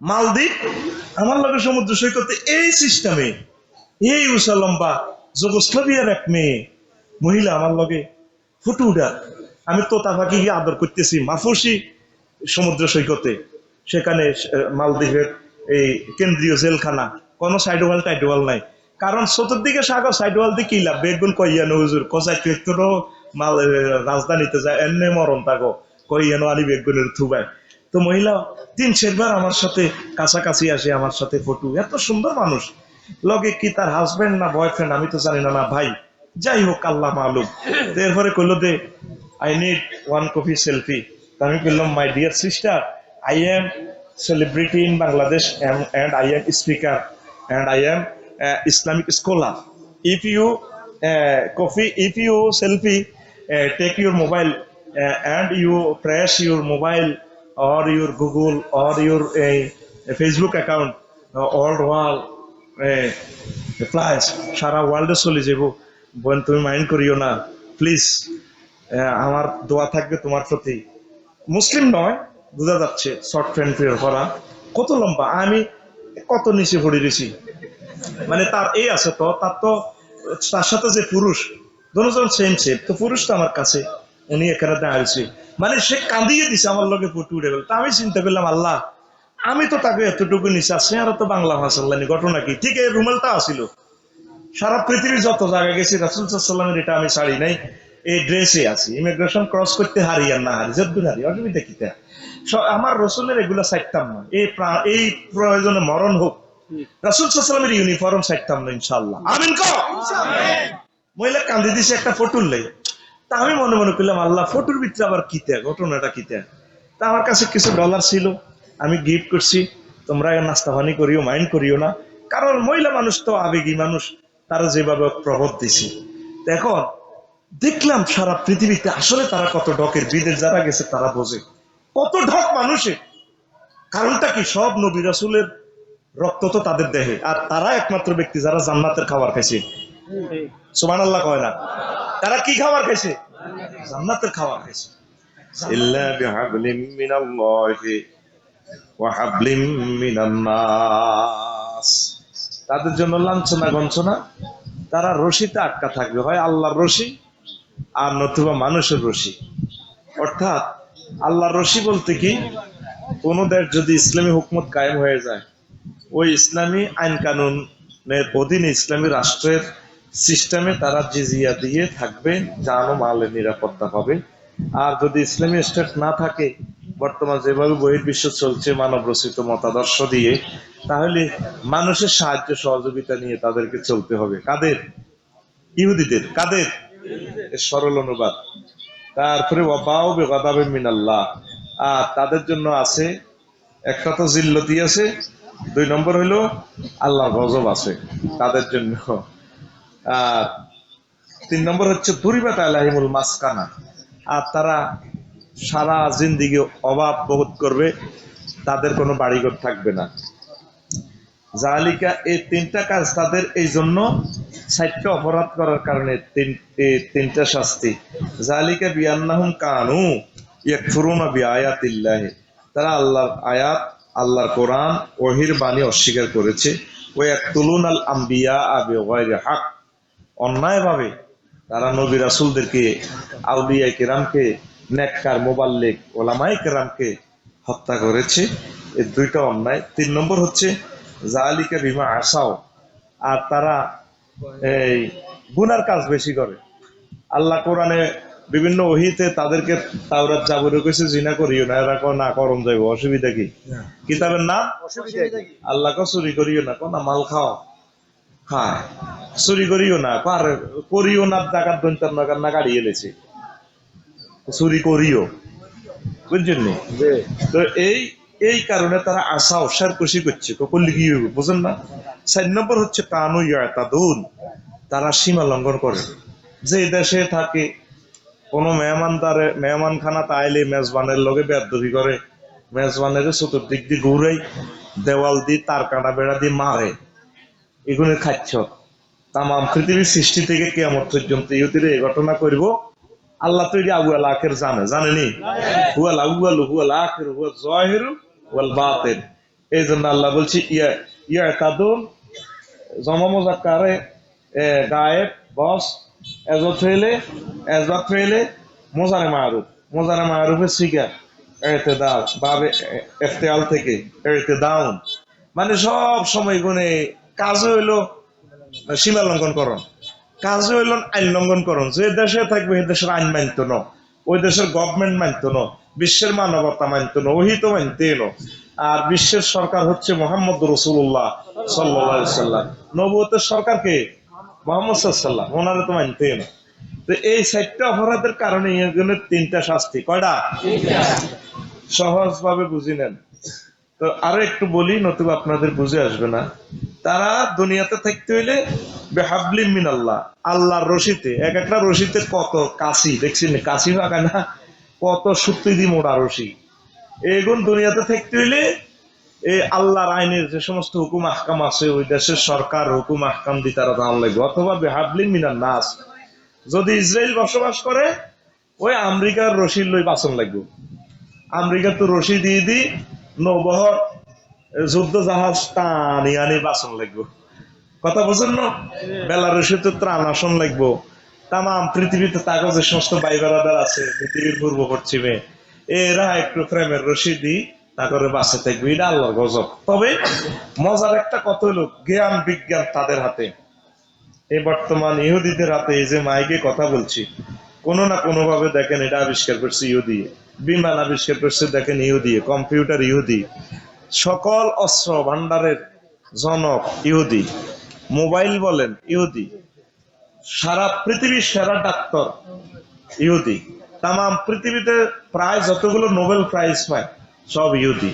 মালদ্বীপ আমার লগে সমুদ্র সৈকতে এই সিস্টেমে এই উষা লম্বা যুগোস্লাভিয়ার এক মেয়ে মহিলা আমার লগে ফুটু উঠা আমি তোতা পাখি গিয়ে আদর করতেছি মাফুসি সমুদ্র সৈকতে সেখানে মালদ্বীপের এই কেন্দ্রীয় জেলখানা কোনো সাইড ওয়াল টাইড ওয়াল নাই কারণ চতুর্দিকে সাগর সাইড ওয়াল দিয়ে কি লাভ বেগুন কইয়ানো হুজুর কসাই তো মাল রাজধানীতে যায় এমনি মরণ তাগো কইয়ানো আলি বেগুনের থুবায় তো মহিলা 3-4 বার আমার সাথে কাছাকাছি আসে আমার সাথে ফটো এত সুন্দর মানুষ লগে কি তার হাজবেন্ড না বয়ফ্রেন্ড আমি তো জানি না না ভাই যাই হোক আল্লাহ মালুম তো এরপরে কইলো দে আই নিড 1 কপি সেলফি আমি বললাম my dear sister I am celebrity in Bangladesh and I am speaker and I am Islamic scholar. If you if you selfie, take your mobile and you press your mobile or your Google or your Facebook account all wall flash সারা ওয়ার্ল্ডে চলে যাব বোন তুমি mind করিও না please আমার দোয়া থাকবে তোমার প্রতি মুসলিম নয় বোঝা যাচ্ছে শর্ট ফ্রেন্ড ফিয়ার করা কত লম্বা আমি কত নিচে পড়ে গেছি মানে তার এই আছে তো তার সাথে যে পুরুষ দুজন সেম সেম তো পুরুষটা আমার কাছে উনি এখানে দাঁড়িয়েছে মানে সে কাঁদিয়ে দিছে আমার লগে ফুটে উঠে গেল তা আমি চিন্তা করলাম আল্লাহ আমি তো তাকে এতটুকু নিচে আসছি আর তো বাংলা ভাষা ঘটনা কি ঠিক এই রুমালটা আসিল সারা পৃথিবীর যত জায়গা গেছি রাসূল সাল্লাল্লাহু আলাইহি ওয়াসাল্লামের এটা আমি ছাড়ি নাই এই ড্রেসে আছি ইমিগ্রেশন ক্রস করতে হারি আর না হারি যদ্দুর হারি অসুবিধা কি আমার রসুলের এগুলো চাইতাম না এই প্রয়োজনে মরণ হোক রাসূল সাল্লাল্লাহু আলাইহি ওয়াসাল্লামের ইউনিফর্ম চাইতাম না ইনশাআল্লাহ আমিন কও মহিলা কান্দি দিছে একটা ফটোর লাই তা আমি মনে মনে করলাম আল্লাহ ফটোর ভিতরে আবার কিতে ঘটনাটা কিতে তা আমার কাছে কিছু ডলার ছিল আমি গিফট করছি তোমরা নাস্তা পানি করিও মাইন্ড করিও না কারণ মহিলা মানুষ তো আবেগী মানুষ তারা যেভাবে প্রভাব দিছি এখন দেখলাম সারা পৃথিবীতে আসলে তারা কত ঢকের বিদেশ যারা গেছে তারা বোঝে কত ঢক মানুষের কারণটা কি সব নবী রাসূলের রক্ত তো তাদের দেহে আর তারা একমাত্র ব্যক্তি যারা জান্নাতের খাবার খাইছে সুবহানাল্লাহ কয় না তারা কি খাবার খাইছে জান্নাতের খাবার খাইছে ইল্লা বিহাবলিম মিনাল্লাহি ওয়া হাবলিম মিনান নাস তাদের জন্য লাঞ্ছনা গঞ্ছনা তারা রশিতে আটকা থাকবে হয় আল্লাহর রশি আর নতুবা মানুষের রশি অর্থাৎ আল্লাহর রশি বলতে কি কোন দেশ যদি ইসলামী হুকুমত কায়েম হয়ে যায় ওই ইসলামী আইন কানুনের অধীনে ইসলামী রাষ্ট্রের সিস্টেমে তারা জিজিয়া দিয়ে থাকবে জান ও মালের নিরাপত্তা পাবে আর যদি ইসলামী স্টেট না থাকে বর্তমান যেভাবে বহির্বিশ্ব চলছে মানব রচিত মতাদর্শ দিয়ে তাহলে মানুষের সাহায্য সহযোগিতা নিয়ে তাদেরকে চলতে হবে কাদের ইহুদিদের কাদের সরল অনুবাদ তারপরে ওয়াবাউ বিগাদাবিন মিনাল্লাহ আর তাদের জন্য আছে একটা তো জিল্লতি আছে 2 নম্বর হইলো আল্লাহর গজব আছে তাদের জন্য আর 3 নম্বর হচ্ছে দুরিবাত আলাইহিমুল মাসকানা আর তারা সারা জিন্দেগি অভাব বোধ করবে তাদের কোনো বাড়িঘর থাকবে না জালিকা এই 3টা কাজ তাদের এই জন্য 60টা অপরাধ করার কারণে 3টা শাস্তি জালিকা বিআন্নাহুম কানু ইয়াকফুরুনা বিআয়াতিল্লাহি তারা আল্লাহর আয়াত আল্লাহর কোরআন ওহির বাণী অস্বীকার করেছে ওয়া ইয়াকতুলুনাল আমবিয়া বিগাইরি হক অন্যায়ভাবে তারা নবী রাসূলদেরকে আউলিয়া কিরামকে নেককার মুবাল্লিগ উলামায়ে কিরামকে হত্যা করেছে এই 2টা অন্যায় 3 নম্বর হচ্ছে জালিকা বিমা আসাও আর তারা এই গুনার কাজ বেশি করে আল্লাহ কোরআনে বিভিন্ন ওহিতে তাদেরকে তাওরাত জাবুরে কইছে জিনা করিও না এরা না করম যাইব অসুবিধা কি কিতাবের নাম আল্লাহ কো চুরি করিও না কোন মাল খাও হ্যাঁ চুরি করিও না আর করিও না ডাকাত দন্তার না গাড়ি এলেছে চুরি করিও বুঝছেন তো এই কারণে তারা আশা অবসার খুশি করছে করলে কি হবে বুঝেন না 4 নম্বর হচ্ছে কানু ইয়াতাদুন তারা সীমা লঙ্ঘন করে যে দেশে থাকে কোনো মেহমানখানা তাইলে মেজবানের লগে বেয়াদবি করে মেজবানের চতুর্দিক দিয়ে ঘুরাই দেওয়াল দিয়ে তার কাটা বেড়া দিয়ে মারে এগুলো খাচ্ছ তাম পৃথিবীর সৃষ্টি থেকে কিয়ামত পর্যন্ত ইহুদিরা এই ঘটনা করব আল্লাহ তো এটা আউয়াল আখির জানেনি হুয়াল আউয়াল হুয়াল আখির হুয়া যাহিরু ওয়াল বাতিন এই জন্য আল্লাহ বলছি ইয়া ইয়া তাদুন জমা মোজাক্কারে গায়েব বস এজত ফেলে এজবাত ফেলে মোজারে মারুফের শিকার এতেদাল বাবে এফতেআল থেকে এতেদাউন মানে সব সময় গুনে কাজ হইলো সীমা লঙ্ঘন করণ, কাজ হইল আইন লঙ্ঘন করণ। যে দেশে থাকবে সে দেশের আইন মানত ন, ওই দেশের গভর্নমেন্ট মানত ন, বিশ্বের মানবতা মানত ন, ওহি তো মানতে ন। আর বিশ্বের সরকার হচ্ছে মোহাম্মদ রসুল্লাহ সাল্লাল্লাহু সাল্লাম, নবুয়তের সরকারকে মোহাম্মদ সাল্লাম, ওনারা তো মানতে না। তো এই চারটা অপরাধের কারণে তিনটা শাস্তি। কয়টা? সহজ ভাবে বুঝি নেন। তো আরো একটু বলি, নতুবা আপনাদের বুঝে আসবে না। তারা দুনিয়াতে থাকতে হইলে বেহাবলিম মিন আল্লাহ, আল্লাহর রশিতে, এক একটা রশিতে কত কাশি দেখছেন, কাশি ফাঁকা না, কত সত্যি দি মোড়া রশি। এগুন দুনিয়াতে থাকতে হইলে এই আল্লাহর আইনের যে সমস্ত হুকুম আহকাম আছে, ওই দেশের সরকার হুকুম আহকাম দিয়ে তারা জান লাগবে। অথবা বেহাবলিম মিনার নাস, যদি ইসরায়েল বসবাস করে ওই আমেরিকার রশির লই বাঁচন লাগবে। আমেরিকা তো রশি দিয়ে দি নৌবহর যুদ্ধ জাহাজ টানি আনি বাঁচন লাগবো। কথা বুঝেন না? বেলারুশে তো ত্রাণ আসন লাগবো। তাম পৃথিবীতে তাকে যে সমস্ত ভাই বেড়াদার আছে পৃথিবীর পূর্ব পশ্চিমে, এরা একটু প্রেমের রশি দি তাকে বাঁচে থাকবে। এটা আল্লাহর গজব। তবে মজার একটা কথা হলো, জ্ঞান বিজ্ঞান তাদের হাতে। এই বর্তমান ইহুদিদের হাতে এই যে মাইকে কথা বলছি, কোনো না কোনো ভাবে দেখেন এটা আবিষ্কার করছে ইহুদি, বিমান আবিষ্কার করছে দেখেন ইহুদি, কম্পিউটার ইহুদি, সকল অস্ত্র ভান্ডারের জনক ইহুদি, মোবাইল বলেন ইহুদি, সারা পৃথিবীর সেরা ডাক্তার ইহুদি, তাম পৃথিবীতে প্রায় যতগুলো নোবেল প্রাইজ পায় সব ইহুদি,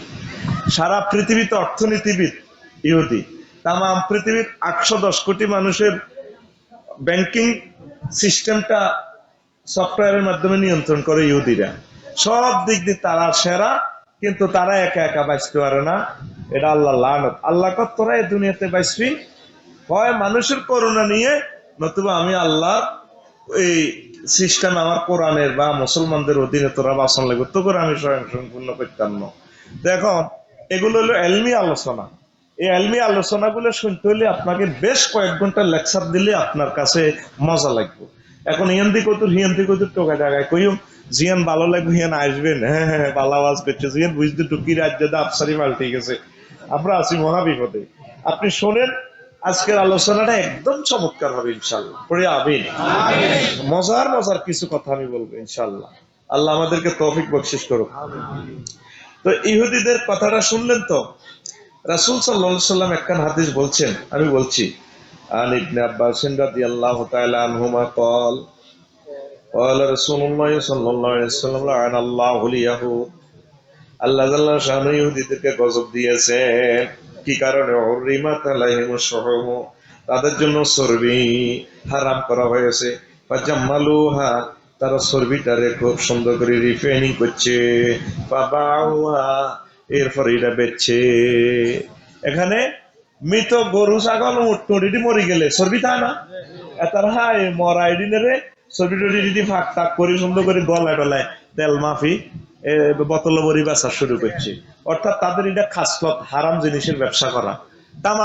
সারা পৃথিবীতে অর্থনীতিবিদ ইহুদি, তাম পৃথিবীর 810 কোটি মানুষের ব্যাংকিং সিস্টেমটা সফটওয়্যারের মাধ্যমে নিয়ন্ত্রণ করে ইহুদিরা। সব দিক দিয়ে তারা সেরা, কিন্তু তারা একা একা বাঁচতে পারে না। এটা আল্লাহ লানত। আল্লাহ কত তোরা এই দুনিয়াতে বাঁচবি হয় মানুষের করুণা নিয়ে, নতুবা আমি আল্লাহ এই সিস্টেম আমার কোরআনের বা মুসলমানদের অধীনে তোরা বাঁচন লাগবে, তো করে আমি স্বয়ং সম্পূর্ণ করতাম না। দেখো এগুলো হলো এলমি আলোচনা। এই এলমি আলোচনাগুলো শুনতে হলে আপনাকে বেশ কয়েক ঘন্টা লেকচার দিলে আপনার কাছে মজা লাগবে। এখন হিন্দি কতুর টোকা জায়গায় কইম জিয়ান ভালো লাগবে, হিয়ান আসবেন, হ্যাঁ হ্যাঁ ভালো আওয়াজ করছে, জিয়ান বুঝতে টুকি রাজ্য আফসারি পাল্টে গেছে, আমরা আছি মহাবিপদে। আপনি শোনেন, আজকের আলোচনাটা একদম চমৎকার হবে ইনশাল্লাহ। পড়ে আবিন মজার মজার কিছু কথা আমি বলবো ইনশাল্লাহ। আল্লাহ আমাদেরকে তৌফিক বকশিশ করুক। তো ইহুদিদের কথাটা শুনলেন তো? রাসূল সাল্লাল্লাহু আলাইহি সাল্লাম একখান হাদিস বলছেন, আমি বলছি। আন ইবনে আব্বাস রাদিয়াল্লাহু তাআলা আনহুমা قال قال رسول الله صلى الله عليه وسلم لعن الله اليهود, আল্লাহ জাল্লা শানু ইহুদিদেরকে গজব দিয়েছেন। কি কারণে? হুরিমাত আলাইহিমুস শুহুম, তাদের জন্য চর্বি হারাম করা হয়েছে। ফাজাম্মালুহা, তারা চর্বিটারে খুব সুন্দর করে রিফাইনিং করছে। বাবাউহা, এরপর এটা বেচছে। এখানে মৃত গরু ছাগল উটটি মরে গেলে চর্বি থাকে না, তারা হাই মরা আইডিনে চর্বি টর্বি ফাঁক টাক করে সুন্দর করে গলায় টলায় তেল মাফি বোতল বড়ি বেচা শুরু করছে। অর্থাৎ তাদের এটা খাসলত, হারাম জিনিসের ব্যবসা করা। তাম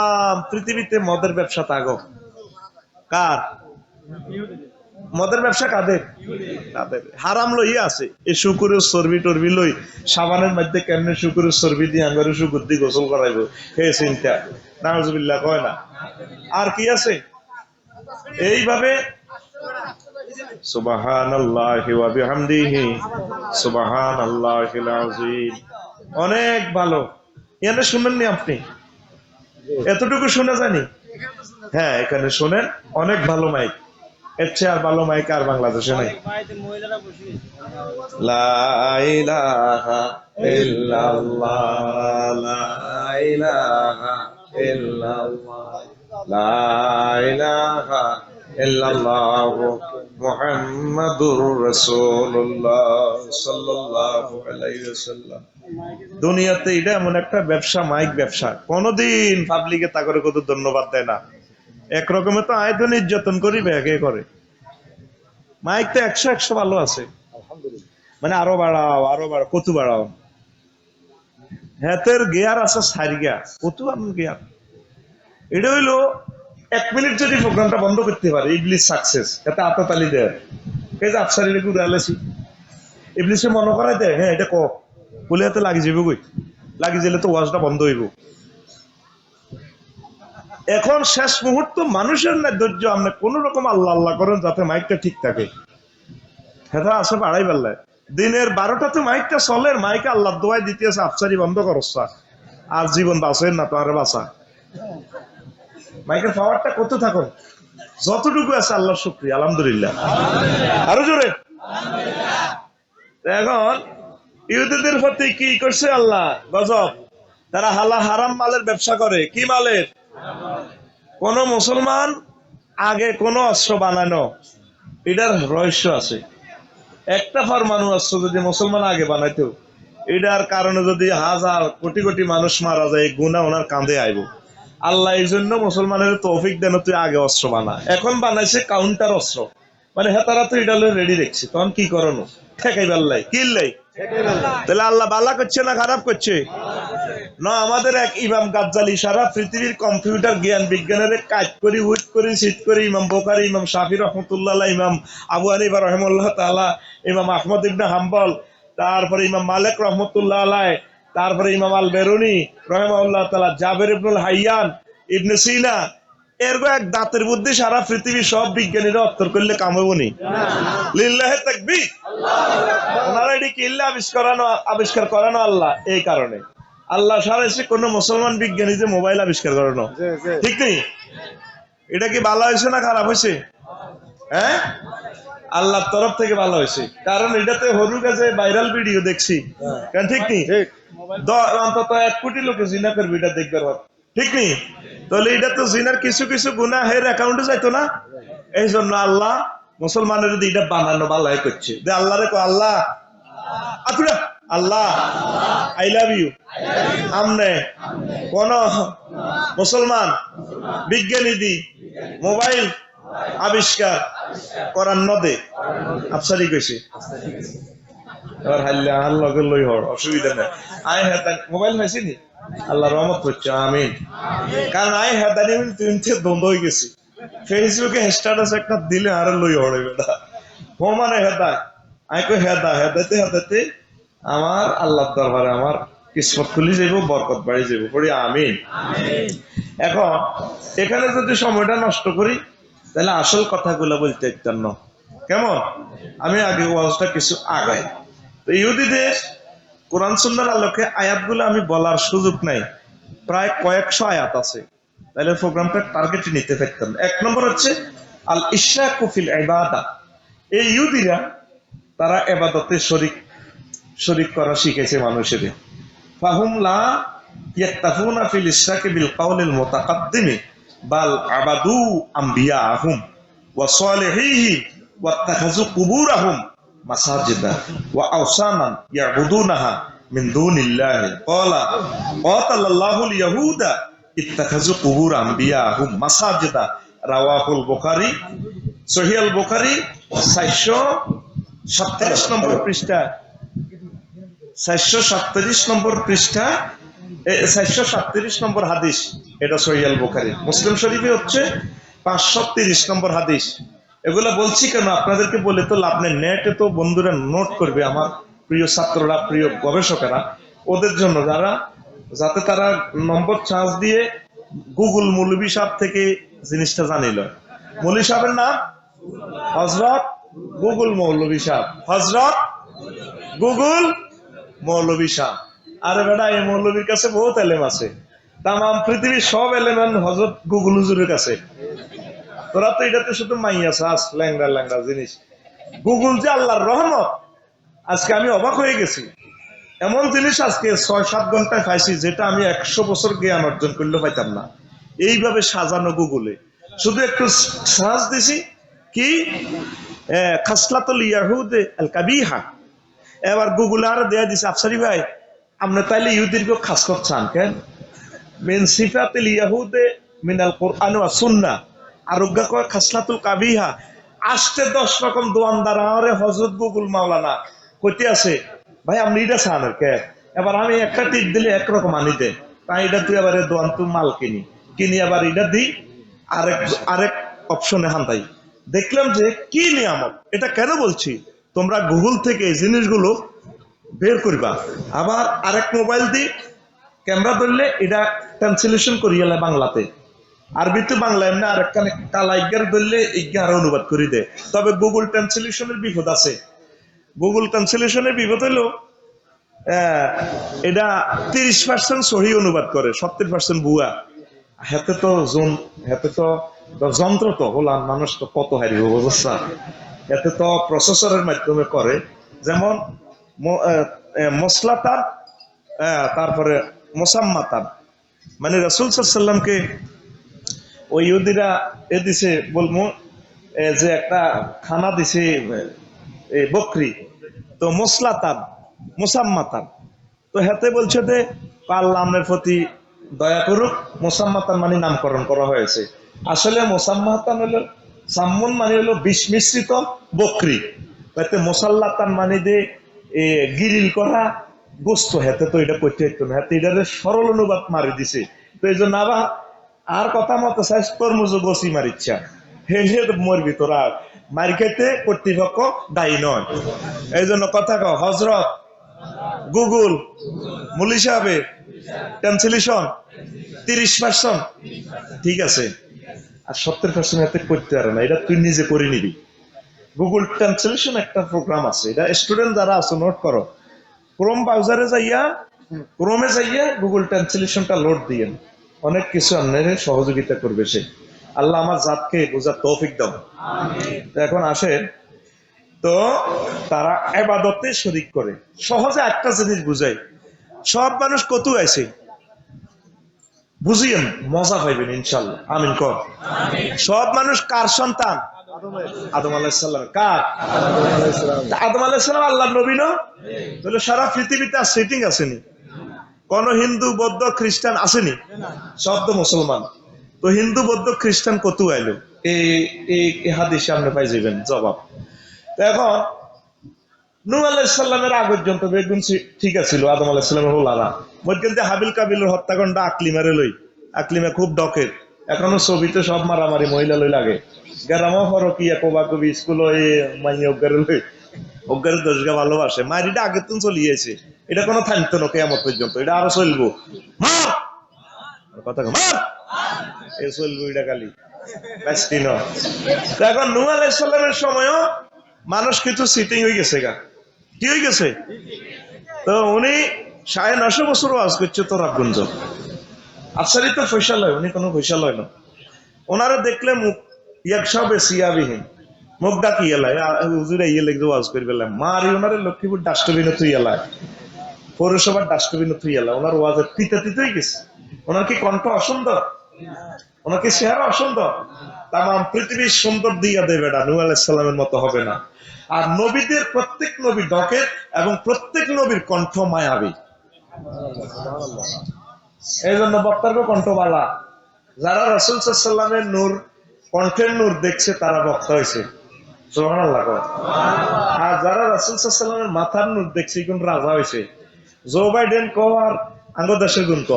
পৃথিবীতে মদের ব্যবসা তাগো কার? মদের ব্যবসা কাদের? তাদের। হারাম লই আছে এই শুকুরের চর্বি টর্বি লই, সাবানের মধ্যে কেমনে শুকুরের চর্বি দিয়ে আঙ্গারে শুকুর দিয়ে গোসল করাইব, হে চিন্তা নাউজুবিল্লাহ কয় না। আর কি আছে এইভাবে সুবহানাল্লাহি ওয়া বিহামদিহি সুবহানাল্লাহিল আযীম। অনেক ভালো। এখানে শুনেননি আপনি? এতটুকু শোনা যায়নি? হ্যাঁ এখানে শোনেন, অনেক ভালো মাইক। এর চেয়ে আর ভালো মাইক আর বাংলাদেশে নাই। লা ইলাহা ইল্লাল্লাহ, লা ইলাহা ইল্লাল্লাহ, লা ইলাহা ইল্লাল্লাহ মুহাম্মাদুর রাসূলুল্লাহ সাল্লাল্লাহু আলাইহি ওয়াসাল্লাম। দুনিয়াতে এটা এমন একটা ব্যবসা, মাইক ব্যবসা, কোনদিন পাবলিকে তা করে কত ধন্যবাদ দেয় না। একরকমের তো আয়তন নির্যাতন করি ব্যাগে করে। মাইক তো 100 ভালো আছে, মানে আরো বাড়াও আরো বাড়াও, কত বাড়াও। হাতের গিয়ার আছে সারি গিয়ার কত আমি গিয়ার এটা হইলো 1 মিনিট যদি প্রোগ্রামটা বন্ধ করতে পারে ইবলিস সাকসেস এতে আততালি দেয় এই যে আফসারিরে ঘুরালেছি ইবলিসে মনে করাই দেয় হ্যাঁ এটা ক বলে হাতে লাগি যাবে কই লাগি গেলে তো ওয়াজটা বন্ধ হইব এখন শেষ মুহূর্ত মানুষের না ধৈর্য আপনি কোন রকম আল্লাহ আল্লাহ করেন যাতে মাইকটা ঠিক থাকে হেটা আছে বাড়াই বেলায় দিনের 12টাতে মাইকটা চলে মাইকে আল্লাহ দোয়াই দিতে আছে আফসারি বন্ধ করছা আর জীবন বাঁচেন না তো আরে বাঁচা মাইকের পাওয়ারটা কত থাকুন যতটুকু আছে আল্লাহর শুকরিয়া আলহামদুলিল্লাহ আরো জোরে এখন ইহুদিদের প্রতি কি করছে আল্লাহ গজব তারা হারাম মালের ব্যবসা করে কি মালের কোন মুসলমান আগে কোন অস্ত্র বানানো এটার রহস্য আছে একটা পরমাণু অস্ত্র যদি মুসলমান আগে বানাইতো এটার কারণে যদি হাজার কোটি কোটি মানুষ মারা যায় গুনাহ ওনার কাঁধে আইব আল্লাহ এই জন্য মুসলমানের তৌফিক দেন তুই আগে অস্ত্র বানা এখন বানাইছে কাউন্টার অস্ত্র মানে হেতারা তো এটা রেডি রেখছে তখন কি করনো ঠেকাই বেল্লাই কিল্লাই তাহলে আল্লাহ বালা করছে না খারাপ করছে না আমাদের এক ইমাম গাজ্জালি সারা পৃথিবীর কম্পিউটার জ্ঞান বিজ্ঞানের কাজ করি উইট করি সিট করি ইমাম বুখারী ইমাম শাফি রহমতুল্লাহ ইমাম আবু হানিফা রাহিমাহুল্লাহ তাআলা ইমাম আহমদ ইবনে হাম্বল তারপরে ইমাম মালিক রহমতুল্লাহ আলাইহি তারপরে ইমাম আল বেরুনি রাহিমাহুল্লাহ তাআলা জাবের ইবনুল হাইয়ান ইবনে সিনা এরকম এক দাঁতের বুদ্ধি সারা পৃথিবী সব বিজ্ঞানীরা উত্তর করলে কামাবনি লিল্লাহে তাকবীর ওনারা এটি কিল্লা আবিষ্কার করানো আল্লাহ এই কারণে আল্লাহ সারা এসে কোন মুসলমান বিজ্ঞানী যে মোবাইল আবিষ্কার করানো ঠিক নেই এটা কি ভালো হয়েছে না খারাপ হয়েছে হ্যাঁ আল্লাহর তরফ থেকে ভালো হয়েছে কারণ এটাতে হরু কাছে ভাইরাল ভিডিও দেখছি কেন ঠিক নেই অন্তত 1 কোটি লোকে জিনা করবে এটা দেখবার ঠিক নেই তাহলে এটা তো জিনার কিছু কিছু গুনাহ এর অ্যাকাউন্টে যাইতো না এই জন্য আল্লাহ মুসলমানের এটা বানানো ভালাই করছে যে আল্লাহ রে আল্লাহ আতুরা আল্লাহ আই লাভ ইউ আমনে কোন মুসলমান বিজ্ঞানী দি মোবাইল আবিষ্কার করার নদে আফসারি কইছে আর হাল্লা আল্লাহ লই হর অসুবিধা নাই আই হ্যাঁ মোবাইল নাইছি নি আল্লাহ রহমত করছে আমিন কারণ আই হেদানি তিনটে দ্বন্দ্ব হয়ে গেছি ফেসবুকে স্ট্যাটাস একটা দিলে আর লই হড়ে বেটা ও মানে হেদায় আই কই হেদাইতে হেদাইতে আমার আল্লাহর দরবারে আমার কিসমত খুলি যাইব বরকত বাড়ি যাইব পড়ি আমিন এখন এখানে যদি সময়টা নষ্ট করি তাহলে আসল কথাগুলো বলতে একদম না কেমন আমি আগে ওয়াজটা কিছু আগাই তো ইহুদিদের কোরআন সুন্নাহর আলোকে আয়াতগুলো আমি বলার সুযোগ নাই প্রায় কয়েকশো আয়াত আছে তাহলে প্রোগ্রামটা টার্গেটে নিতে পারতাম 1 নম্বর হচ্ছে আল ইশরাকু ফিল ইবাদা এই ইহুদিরা তারা ইবাদতে শরীক করা শিখেছে মানুষের ফাহুম লা ইয়াক্তাফুনা ফিল ইশরাকি বিল কাউলিল মুতাকাদ্দিমি বাল আবাদু আমবিয়াহুম ওয়া সালিহিহি ওয়াত্তাখাযু কুবুরাহুম মাসাজিদা ওয়া আওসানান ইয়াবুদুনাহা মিন দুনিল্লাহি ক্বালা ক্বাতালাল্লাহুল ইয়াহুদা ইত্তাখাযু কুবুর আমবিয়াহুম মাসাজিদা রাওয়াহুল বুখারী সহিহ আল বুখারী 437 নম্বর পৃষ্ঠা 437 নম্বর পৃষ্ঠা 437 নম্বর হাদিস এটা সহিহ আল বুখারী মুসলিম শরীফে হচ্ছে 530 নম্বর হাদিস এগুলা বলছি কেন আপনাদেরকে বলে তো লাভ নেই নেটে তো বন্ধুরা নোট করবে আমার প্রিয় ছাত্ররা প্রিয় গবেষকেরা ওদের জন্য যাতে তারা নম্বর চার্জ দিয়ে গুগল মৌলভী সাহেব থেকে জিনিসটা জানিল মৌলভী সাহেবের নাম হযরত গুগল মৌলভী সাহেব হযরত গুগল মৌলভী সাহেব আরে বেটা এই মৌলভীর কাছে বহুত এলেম আছে তামাম পৃথিবীর সব এলেমেন্ট হযরত গুগল হুজুরের কাছে তোরা তো এটাতে শুধু মাইয়া চাস ল্যাংড়া জিনিস গুগল যে আল্লাহর রহমত আজকে আমি অবাক হয়ে গেছি এমন জিনিস আজকে 6-7 ঘন্টায় পাইছি যেটা আমি 100 বছর জ্ঞান অর্জন করলে পাইতাম না এইভাবে সাজানো গুগলে শুধু একটু সার্চ দিছি কি খাসলাতুল ইয়াহুদ আল কাবিহা এবার গুগলে আর দেয়া দিছে আফসারি ভাই আপনি তাইলে ইহুদিরকে খাসলত চান কেন মিন সিফাতিল ইয়াহুদ মিনাল কুরআন ওয়া সুন্নাহ আরোগ্য কয় খাসলাতুল কাবিহা আসতে 10 রকম দোয়ানদার আরে হযরত গুগল মাওলানা কইতে আছে ভাই আপনি এটা চান কে এবার আমি একটা টিপ দিলে একরকম আনি দে, তাই এটা তুই আবার দোয়ান তুই মাল কিনি আবার এটা দিই আরেক আরেক অপশনে হান্তাই। দেখলাম যে কি নিয়ামত, এটা কেন বলছি, তোমরা গুগল থেকে এই জিনিসগুলো বের করবা। আবার আরেক মোবাইল দি ক্যামেরা ধরলে এটা ট্রান্সলেশন করিয়ালে বাংলাতে, আরবিতে বাংলা এমনি আরেকখানে কালা ইজ্ঞার ধরলে ইজ্ঞা আরো অনুবাদ করে দেয়। তবে গুগল ট্রান্সলেশনের বিপদ আছে। গুগল ট্রান্সলেশনের বিপদ হলো এটা 30% সহি অনুবাদ করে, 70% ভুয়া। হাতে তো হাতে তো যন্ত্র তো হলাম, মানুষ তো কত হারিব অবস্থা। এতে তো প্রসেসরের মাধ্যমে করে, যেমন মশলাতার, তারপরে মোসাম্মাতার, মানে রাসূল সাল্লাল্লাহু আলাইহি ওয়াসাল্লামকে ওই ইহুদিরা দিছে বলবো যে একটা খানা দিছে বকরি, তো মশলাতান মোসাম্মাতান, তো হাতে বলছে যে আল্লাহ আমাদের প্রতি দয়া করুক, মোসাম্মাতান মানে নামকরণ করা হয়েছে। আসলে মোসাম্মাতান হলো সাম্মন মানে হলো বিষ মিশ্রিত বকরি, তাতে মোসাল্লাতান মানে যে গিরিল করা গোস্ত, হাতে তো এটা করতে হতো না, হাতে এটার সরল অনুবাদ মারি দিছে। তো এই জন্য আবার আর কথা মতো চাই তরমুজ গোসি মারিচ্ছা, হেসে মরবি তোরা, মারি খাইতে কর্তৃপক্ষ দায়ী নয়। এই জন্য কথা কও, হজরত গুগল মুলি সাহেবের ট্রান্সলেশন 30%, ঠিক আছে, আর 70% এতে করতে পারে না, এটা তুই নিজে করে নিবি। গুগল ট্রান্সলেশন একটা প্রোগ্রাম আছে, এটা স্টুডেন্ট যারা আছে নোট করো, ক্রোমে যাইয়া গুগল ট্রান্সলেশনটা লোড দিয়ে অনেক কিছু আপনাদের সহযোগিতা করবে সে। আল্লাহ আমার জাতকে বোঝার তৌফিক দাও। এখন আসে, তো তারা ইবাদতে শরীক করে। সহজে একটা জিনিস বুঝাই, সব মানুষ কত আছে বুঝিয়েন, মজা পাইবেন ইনশাল্লাহ, আমিন কর। সব মানুষ কার সন্তান? আদম আলাইহিস সালাম। কার? আদম আলাইহিস সালাম আল্লাহর নবী না? তাহলে সারা পৃথিবীতে আর সেটিং আসেনি, কোন হিন্দু বৌদ্ধ খ্রিস্টান আসেনি, সব তো মুসলমান। তো হিন্দু বৌদ্ধ খ্রিস্টান কত আইলো, এই হাদিসে আপনি পাই যাবেন জবাব। তো এখন নূহ আলাইহিস সালামের আগ পর্যন্ত বেগুন ঠিক আছিল, আদম আলাইহিস সালামের হোলারা মধ্যে হাবিল কাবিলের হত্যাকাণ্ড আকলিমারে লই, আকলিমা খুব ডকের, এখনো ছবিতে সব মারামারি মহিলা লই লাগে, গ্রামও ফরকিয়া কোবা কবি স্কুল মাইনি অজ্ঞারে লই, অজ্ঞারে দশগা ভালোবাসে, মারিটা আগের তুন চলিয়েছে, এটা কোনো থামতো না কেয়ামত পর্যন্ত, এটা আরো চলবো, কথা মার এ চলবো এটা খালি ব্যস্তি ন। এখন নূহ আলাইহিস সালামের সময়ও মানুষ কিছু সিটিং হয়ে গেছে গা, কি হয়ে গেছে? তো উনি 950 বছর ওয়াজ করছে তো রাবগঞ্জ, আফসারি তো পয়সা লয়, উনি কোনো পয়সা লয় না। ওনারা দেখলে মুখ ইয়াকসাবে সিয়াবিহীন, মুখ ডাকি এলায় হুজুরে ইয়ে লেগে ওয়াজ করে পেলাম, মারি ওনারে লক্ষ্মীপুর ডাস্টবিনে তুই এলায়, পৌরসভার ডাস্টবিনে তুই এলায়, ওনার ওয়াজের তিতা তিতেই গেছে। ওনার কি কণ্ঠ অসুন্দর? ওনার কি চেহারা অসুন্দর? তাম পৃথিবীর সুন্দর দিয়া দেবে না, নূহ আলাইহিস সালামের মতো হবে না। আর নবীদের প্রত্যেক নবী ডকের এবং প্রত্যেক নবীর কণ্ঠ মায়াবী, এই জন্য বক্তারও কণ্ঠবালা। যারা রাসূল সাল্লাল্লাহু আলাইহি ওয়াসাল্লামের নূর, কণ্ঠের নূর দেখছে তারা বক্তা হয়েছে, সুবহানাল্লাহ। আর যারা রাসূল সাল্লাল্লাহু আলাইহি ওয়াসাল্লামের মাথার নূর দেখছে কোন রাজা হয়েছে। জো বাইডেন ক আর আঙ্গদেশের গুণ ক,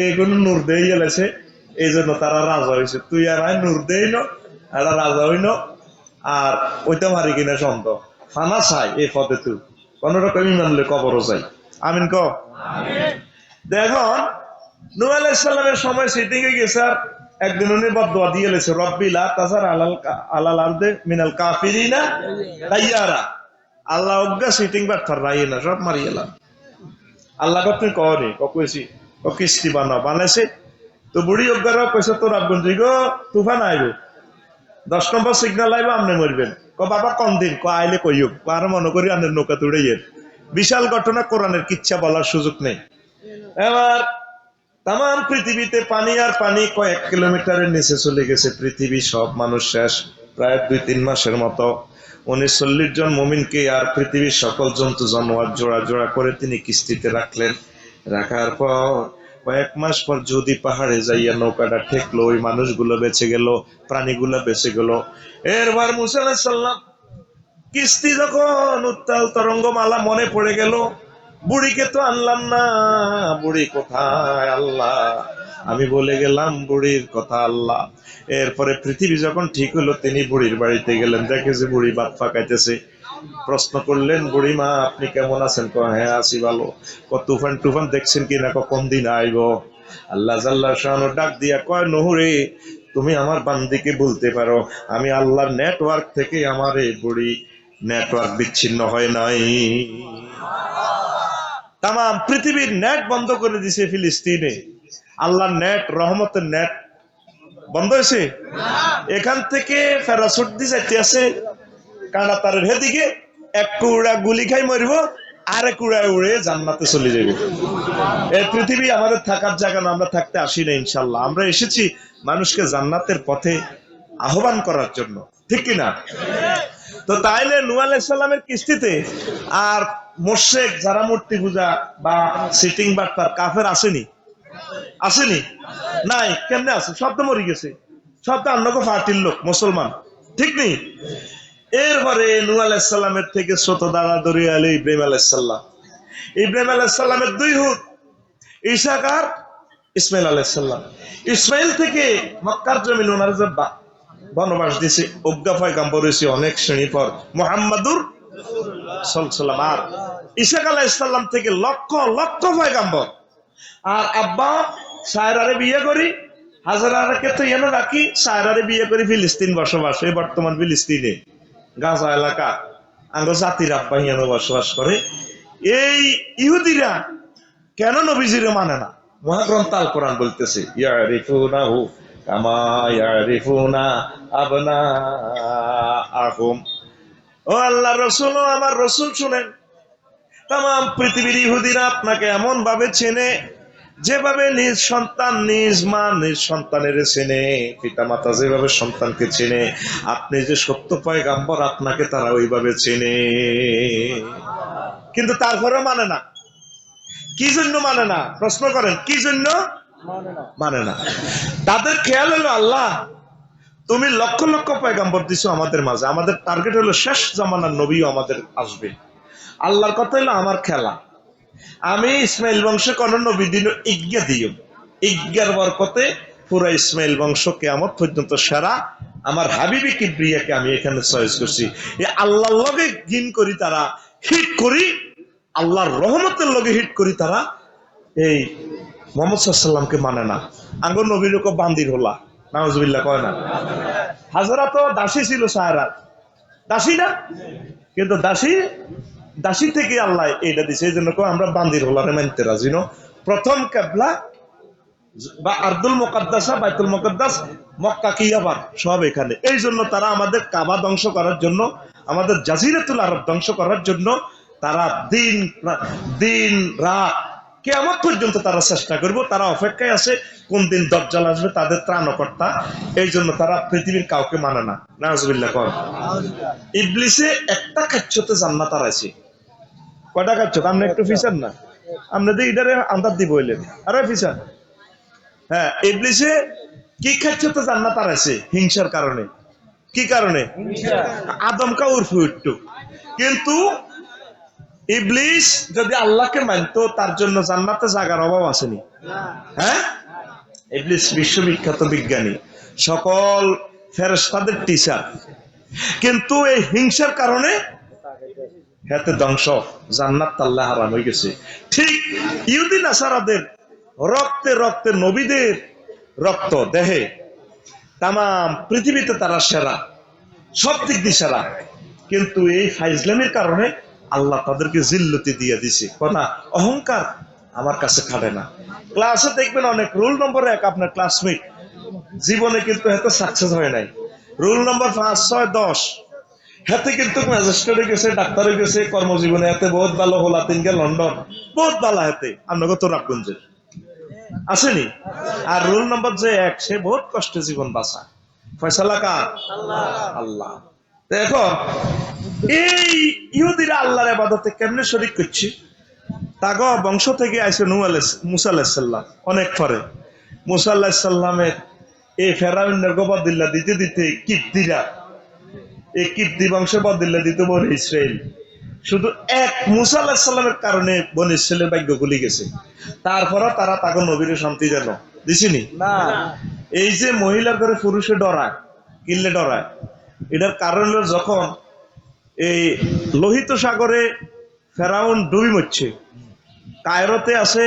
এইগুলো নূর দিয়ে গেলেছে, এই জন্য তারা রাজা হয়েছে। তুই আর আয় নূর দেই ন, এরা রাজা হইন, আর ওইটা মারি কিনা সন্দেহ ফানা চাই এই পদে তুই কোন রকম ইমানলে কবরও যাই, আমিন ক। দেখুন নূহ আলাইহিস সালামের সময় সিটিং হয়ে গেছে, আর একদিন উনি বদদুয়া দিয়ে গেছে, রব্বি লা তাজার আলাল আরদে মিনাল কাফিরিনা দাইয়ারা, আল্লাহ অজ্ঞা সিটিং বার্তার রাইয়ে না, সব মারিয়ে এলাম। আল্লাহ তুমি কওনি কইছি ও কিস্তি বানাইছে, তো বুড়ি অজ্ঞারা কইছে তো রাবগঞ্জ গো তুফান আইব, 10 নম্বর সিগন্যাল আইব, আপনি মরবেন। বাবা কম দিন আইলে কইও, আর মনে করি আনের নৌকা তুড়ে। বিশাল ঘটনা, কোরআনের কিচ্ছা বলার সুযোগ নেই। এবার তাম পৃথিবীতে পানি আর পানি, কয়েক কিলোমিটারের নিচে চলে গেছে পৃথিবী, সব মানুষ শেষ। প্রায় 2-3 মাসের মতো 40 জন মুমিনকে আর পৃথিবীর সকল জন্তু জানোয়ার জোড়া জোড়া করে তিনি কিস্তিতে রাখলেন। রাখার পর কয়েক মাস পর যদি পাহাড়ে যাইয়া নৌকাটা ঠেকলো, ওই মানুষগুলো বেঁচে গেল, প্রাণীগুলো বেঁচে গেল। এরপর মুসা আলাইহিস সালাম কিস্তি যখন উত্তাল তরঙ্গমালা মনে পড়ে গেল, বুড়িকে তো আনলাম না, বুড়ি কোথায় আল্লাহ? আমি বলে গেলাম বুড়ির কথা আল্লাহ। এরপরে পৃথিবী যখন ঠিক হলো, তিনি বুড়ির বাড়িতে গেলেন, দেখে যে বুড়ি ভাত পাকাইতেছে। প্রশ্ন করলেন, বুড়ি মা আপনি কেমন আছেন? হ্যাঁ আছি ভালো। তুফান টুফান দেখছেন কিনা? কোন দিন আইব? আল্লাহ জাল্লা শানু ডাক দিয়া কয়, নহরে তুমি আমার বান্দিকে বলতে পারো, আমি আল্লাহর নেটওয়ার্ক থেকে আমার এই বুড়ি নেটওয়ার্ক বিচ্ছিন্ন হয় নাই। তাম পৃথিবীর নেট বন্ধ করে দিছে ফিলিস্তিনে। আল্লাহর নেট, রহমতের নেট বন্ধ হয়েছে। এখান থেকে প্যারাসুট দিয়ে যাইতে আছে কাঁটাতারের হেদিকে, এক কুড়া গুলি খাই মরব, আরে কুড়ায় উড়ে জান্নাতে চলে যাবে। এই পৃথিবী আমাদের থাকার জায়গা না, আমরা থাকতে আসি না। ইনশাল্লাহ আমরা এসেছি মানুষকে জান্নাতের পথে আহ্বান করার জন্য, ঠিক কিনা? তো তাইলে নূহ আলাইহিস সালামের কিস্তিতে আর মোশরিক যারা মূর্তি পূজা বা সিটিং বাটপার কাফের আসেনি? আসেনি? নাই। কেমনে আছে? সব তো মরে গেছে, সব তো অন্য পার্টির লোক, মুসলমান, ঠিক নেই? এরপরে নূহ আলাইহিস সালামের থেকে ছোট দাদা দরিয়া আলী ইব্রাহিম আলাইহিস সালাম। ইব্রাহিম আলাইহিস সালামের দুই হুত, ইসাক আর ইসমাইল আলাইহিস সালাম। ইসমাইল থেকে মক্কার জমিন ওনার যে বনবাস দিয়েছে, অজ্ঞা পয়গাম্বর হয়েছে অনেক শ্রেণী পর, মুহাম্মাদুর সাল্লাল্লাহু। আর ইসাক আলাইহিস সালাম থেকে লক্ষ লক্ষ পয়গাম্বর। আর আব্বা সায়রারে বিয়ে করি, হাজারাকে তো এনে রাখি, সায়রারে বিয়ে করি ফিলিস্তিন বসবাস, এই বর্তমান ফিলিস্তিনে গাজা এলাকা আঙ্গ জাতির আব্বা ইয়ানো বসবাস করে। এই ইহুদিরা কেন নবীজিরে মানে না? মহাগ্রন্থ আল কোরআন বলতেছে, ইয়ারিফুনাহু কামা ইয়ারিফুনা আবনাআহুম। ও আল্লাহর রাসূল, আমার রাসূল শুনেন, তাম পৃথিবীর ইহুদিরা আপনাকে এমন ভাবে চেনে যেভাবে নিজ সন্তান, নিজ মা নিজ সন্তানের চেনে, পিতা মাতা যেভাবে সন্তানকে চেনে, আপনি যে সত্য পয়গাম্বর আপনাকে তারা ওইভাবে চেনে। কিন্তু তারপরে মানে না। কি জন্য মানে না? প্রশ্ন করেন, কি জন্য মানে না? তাদের খেয়াল হলো, আল্লাহ তুমি লক্ষ লক্ষ পয়গাম্বর দিছো আমাদের মাঝে, আমাদের টার্গেট হলো শেষ জামানার নবীও আমাদের আসবে। আল্লাহর কথা হলো আমার খেলা, আমি ইসমাইল বংশে কোন নবী দিন ইজ্ঞা দিও, ইজ্ঞার বরকতে পুরা ইসমাইল বংশ কিয়ামত পর্যন্ত সেরা আমার হাবিবি কিবরিয়াকে আমি এখানে চয়েস করছি। এই আল্লাহর লগে গিন করি তারা, হিট করি আল্লাহর রহমতের লগে হিট করি তারা এই মুহাম্মদ সাল্লাল্লাহু আলাইহি সাল্লামকে মানে না। আঙ্গ নবীর কো বান্দির হলা, নাউজুবিল্লাহ কয় না? হাজরা তো দাসী ছিল, সায়রা দাসী না? কিন্তু দাসী থেকে আল্লাহ এটা দিছে, এই জন্য আমরা বান্দির হলারে মানতে রাজি ন। প্রথম কিবলা বা আরদুল মুকাদ্দাসা, বাইতুল মুকাদ্দাস, মক্কা কি আবার সব এখানে। এই জন্য তারা আমাদের কাবা ধ্বংস করার জন্য, আমাদের জাজিরাতুল আরব ধ্বংস করার জন্য তারা দিন রাত কিয়ামত পর্যন্ত তারা চেষ্টা করবে। তারা অপেক্ষায় আছে কোন দিন দাজ্জাল আসবে তাদের ত্রাণকর্তা। এই জন্য তারা পৃথিবীর কাউকে মানে না। নাউজুবিল্লাহ কর। ইবলিসে একটা কাচ্চতে জান্নাত আরাইছে। কয়টা কাচ্চত? আপনি একটু ফিসান না, আপনাদের ইডারে আন্দাজ দিব হইলেন, আরে ফিসান। হ্যাঁ, ইবলিসে কি কাচ্চতে জান্নাত আরাইছে? হিংসার কারণে। কি কারণে? আদমকা উর্ফে উঠতো। কিন্তু ইবলিস যদি আল্লাহকে মানতো, তার জন্য জান্নাতে জায়গার অভাব আসেনি। হ্যাঁ, ইবলিস বিশ্ববিখ্যাত বিজ্ঞানী, সকল ফেরেশতাদের টিচার, কিন্তু এই হিংসার কারণে হাতে ধ্বংস, জান্নাত আল্লাহ হারাম হয়ে গেছে। ঠিক ইহুদি নাসারাদের রক্তে রক্তে, নবীদের রক্ত দেহে, তাম পৃথিবীতে তারা সেরা, সব দিক দিয়ে সেরা। কিন্তু এই ফাইজলামের কারণে আল্লাহ তাদেরকে জিল্লতি দিয়ে দিছে। কথা অহংকার আমার কাছে খাটে না। ক্লাসে দেখবেন অনেক রোল নম্বর 1 আপনার ক্লাসমেট, জীবনে কিন্তু এত সাকসেস হয় নাই। রোল নম্বর 5, 6, 10 হাতে কিন্তু ম্যাজিস্ট্রেটে গেছে, ডাক্তারে গেছে, কর্মজীবনে হাতে বহুত ভালো, হলা তিনকে লন্ডন বহুত ভালো হাতে, আপনাকে তো রাখগঞ্জের আসেনি। আর রোল নম্বর যে 1, সে বহুত কষ্টে জীবন বাঁচা। ফয়সালা কার? আল্লাহ। দেখো এই ইহুদিরা আল্লাহর ইবাদতে কেমনে শরীক করছে? তাগ বংশ থেকে আইছে মুসা আলাইহিস সালাম অনেক পরে। মুসা আলাইহিস সালামের এই ফেরাউনের গোবদিল্লা দিতে দিতে কিপ্তিরা, এই কিপ্তি বংশ বদিল্লা দিতে বলে ইসরাইল শুধু এক মুসা আলাইহিস সালামের কারণে বনি ইসরাইলের ভাগ্য খুলে গেছে। তারপরে তারা তাকে নবীর শান্তি যেন দিছিনি না। এই যে মহিলার ঘরে পুরুষে ডরায়, কিনলে ডরায়, এটার কারণ হলো যখন এই লোহিত সাগরে ফেরাউন ডুবি মরছে, কায়রোতে আছে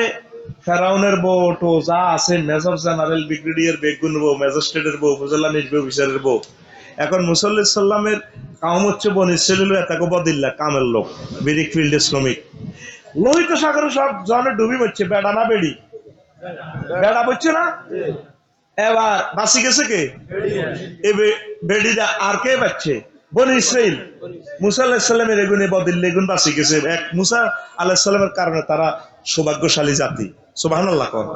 ফেরাউনের বউ টো যা আছে, মেজর জেনারেল, ব্রিগেডিয়ার, বেগুন বউ, ম্যাজিস্ট্রেটের বউ, উপজেলা নির্বাহী অফিসারের বউ। এখন মুসা আলাইহিস সাল্লামের কাম হচ্ছে বনি ইসরাইল এতাকে বদিল্লা কামের লোক, বিরিক ফিল্ডের শ্রমিক। লোহিত সাগরে সব জনে ডুবি মরছে, বেড়া না বেড়ি, বেড়া বলছে না। এবার বাঁচি গেছে কে? বেড়িটা আর কে বাঁচছে? বনি ইসরাইল। মুসা আলাইহিস সালামের এগুনে বদিল্লা এগুন বাঁচি গেছে। এক মুসা আলাইহিস সালামের কারণে তারা সৌভাগ্যশালী জাতি। সুবহানাল্লাহ কর।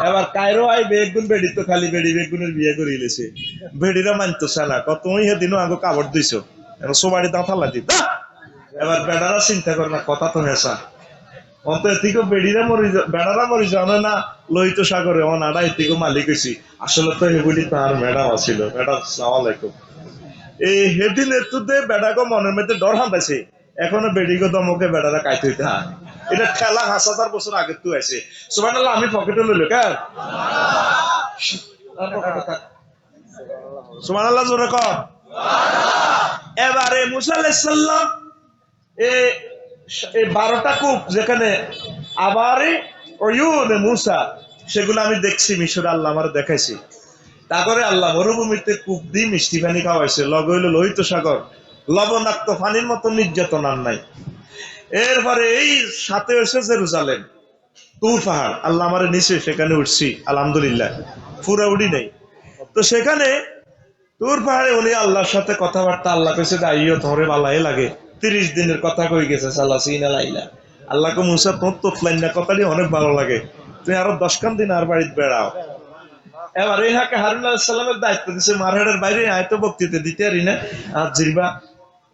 এবার কায়রো আই বেগুন বেড়ি তো খালি বেড়ি বেগুনের বিয়ে করে ইলেছে, বেড়িরা মানতেছে না, কত তুমি সেদিনও আগে কাপড় দিছো, এবার সোবাড়ি দাও থাল্লা দি। এবার বেড়ারা চিন্তা করে না, কথা তো নেশা অন্ত এতিকে বেড়িরা মরি, বেড়ারা মরি জানে না লোহিত সাগরে অন আড়া এতিকে মালিক হয়েছি। আসলে তো এগুলি তার ম্যাডাম আছিল। ম্যাডাম সালাম আলাইকুম। এই সেদিন এতুতে বেড়াকে মনের মধ্যে ডর হাঁটাইছে, এখনো বেড়িকে দমকে বেড়ারা কাইতে হইতে হা। এটা ঠেলা ৫,০০০ বছর আগে তো আছে। সুবহানাল্লাহ, আমি পকেটে লইল কেন? সুবহানাল্লাহ জোরে কর। এবারে মুসা আলাইহিস সালাম এই 12টা কূপ যেখানে আবার মুসা, সেগুলো আমি দেখছি মিশরে, আল্লাহ আমার দেখাইছি। তারপরে আল্লাহ মরুভূমিতে কূপ দিয়ে মিষ্টি পানি খাওয়াইছে, লগ হইল লোহিত সাগর, লবণাক্ত পানির মতো নির্যাতন আর নাই। এরপরে এই সাথে হয়েছে জেরুজালেম, তুর পাহাড়, আল্লাহ আমার নিচে সেখানে উঠছি আলহামদুলিল্লাহ, পুরা উড়ি নেই। তো সেখানে তুর পাহাড়ে উনি আল্লাহর সাথে কথাবার্তা, আল্লাহ কেছে দাইও ধরে বালাই লাগে, 30 দিনের কথা কই গেছে সালাসিনা লাইলা। আল্লাহকে মুসা তোর তোতলাইন না কথাটি অনেক ভালো লাগে, তুমি আরো 10 খান দিন আর বাড়িতে বেড়াও। এবার এই হাকে হারুন আলাইহিস সালামের দায়িত্ব দিছে, মারহাটের বাইরে আয়তো বক্তৃতা দিতে পারি না, আর জিরবা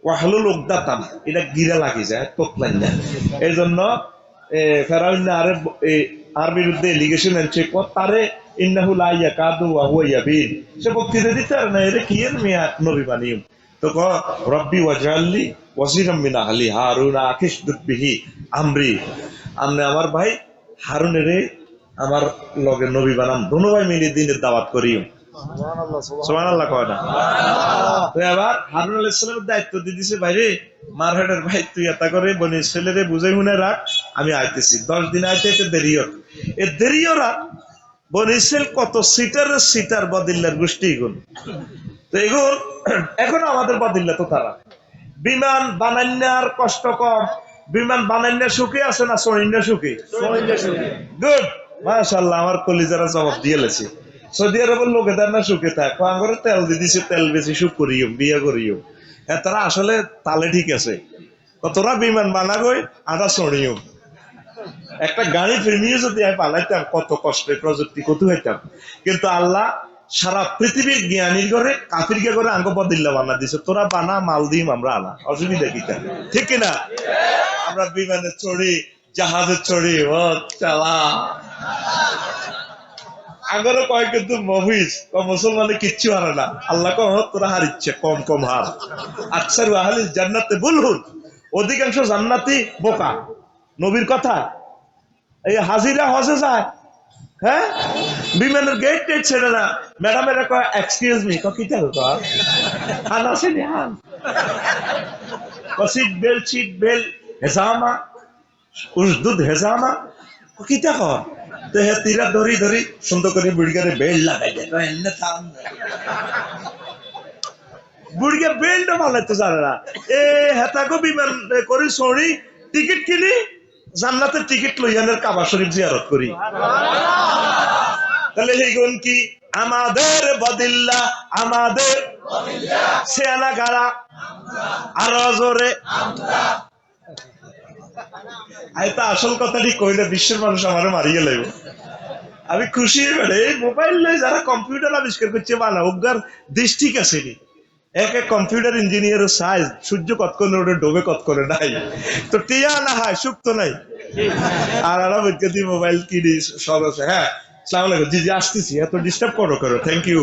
ওয়াহলু লোক দাতাম, এটা গিরা লাগি যায় তোতলাইন না। এই জন্য ফেরাউন আর বিরুদ্ধে এলিগেশন আনছে, তারে ইন্নাহু লা ইয়াকাদু ওয়া হুয়া ইয়াবিন, সে বক্তৃতা দিতে আর না, এর কি এর মিয়া নবী বানিও। তো ক রব্বি ওয়াজআলনি ওয়াজিরাম মিন আহলি হারুন আখিশদুদ বিহি আমরি, আমনে আমার ভাই হারুনের আমার লগে নবী বানাম, দোনো ভাই মিলে দিনের দাওয়াত করিও। সুবহানাল্লাহ কয় না। তো এবার হারুন আলাইহিস সালামের দায়িত্ব দিয়ে দিছে, ভাইরে মারহাটের ভাই তুই এটা করে বনি ইসরাইলেরে বুঝাই শুনে রাখ, আমি আইতেছি 10 দিন আইতে এতে দেরিও, এ দেরিও রাখ। বনি ইসরাইল কত সিটার বদিল্লার গোষ্ঠী গুণ, তো এগুলো এখন আমাদের বদিল্লা তো তারা বিমান বানান্যার কষ্ট কম, বিমান বানান্যার সুখে আছে না সৈন্য সুখে? গুড, মাশাআল্লাহ, আমার কলিজারা জবাব দিয়ে লেছে। সৌদি আরবের লোকেদের না সুখে থাক, করে তেল দিয়ে দিছে, তেল বেশি সুখ করিও, বিয়ে করিও। হ্যাঁ, তারা আসলে তালে ঠিক আছে, তোরা বিমান বানাগই আধা সরিও। একটা গাড়ি প্রেমিয়ে যদি আমি পালাইতাম, কত কষ্টের প্রযুক্তি কত হইতাম। কিন্তু আল্লাহ সারা পৃথিবীর জ্ঞানীর ঘরে কাফিরকে করে আঙ্গ বদিল্লা বানা দিছে, তোরা বানা, মাল দিম আমরা আনা, অসুবিধা কি? ঠিক কিনা? আমরা বিমানে চড়ি, জাহাজে চড়ি, ও চালা আগরও কয়, কিন্তু মহিষ মুসলমানে কিচ্ছু হারে না। আল্লাহ কহ তোরা হারিচ্ছে, কম কম হার। আকসারু আহলিল জান্নাতে বুলহুন, অধিকাংশ জান্নাতি বোকা। নবীর কথা, এই হাজিরা হজে যায়, হ্যাঁ, বিমানের গেট টেট ছেড়ে না, ম্যাডামেরা কয় এক্সকিউজ মি, কিটা হান আছে নি হান, সিট বেল্ট হেজামা উসদুদ হেজামা, কিটা কর। তো হে তীরা ধরি ধরি সুন্দর করে বুড়িগারে বেল্ট লাগাই দেয়, এনে থাম বুড়িকে বেল্টও ভালাইতে জানে না। এ হেতাকো বিমান করি সরি টিকিট কিনি, জান্নাতের টিকিট লইয়ানের কাবা শরীফ জিয়ারত করি। তাহলে এইগুন কি? আমাদের বদিল্লা, আমাদের সেনা গাড়া, আরো জোরে। আসল কথাটি কইলে বিশ্বের মানুষ আমার মারিয়ে লাগবে। আমি খুশি বেড়ে এই মোবাইল লই যারা কম্পিউটার আবিষ্কার করছে বানা উগার দেশ ঠিক আছে নি। এক কম্পিউটার ইঞ্জিনিয়ারের সাইজ সূর্য কতক্ষণে ওটা ডোবে কতক্ষণে নাই, তো টিয়া না হয় সুখ তো নাই। আর আরা বৈজ্ঞাতি মোবাইল কিনি সব আছে। হ্যাঁ, আসসালামু আলাইকুম, জি জি আসতেছি, এত ডিস্টার্ব করো, থ্যাংক ইউ।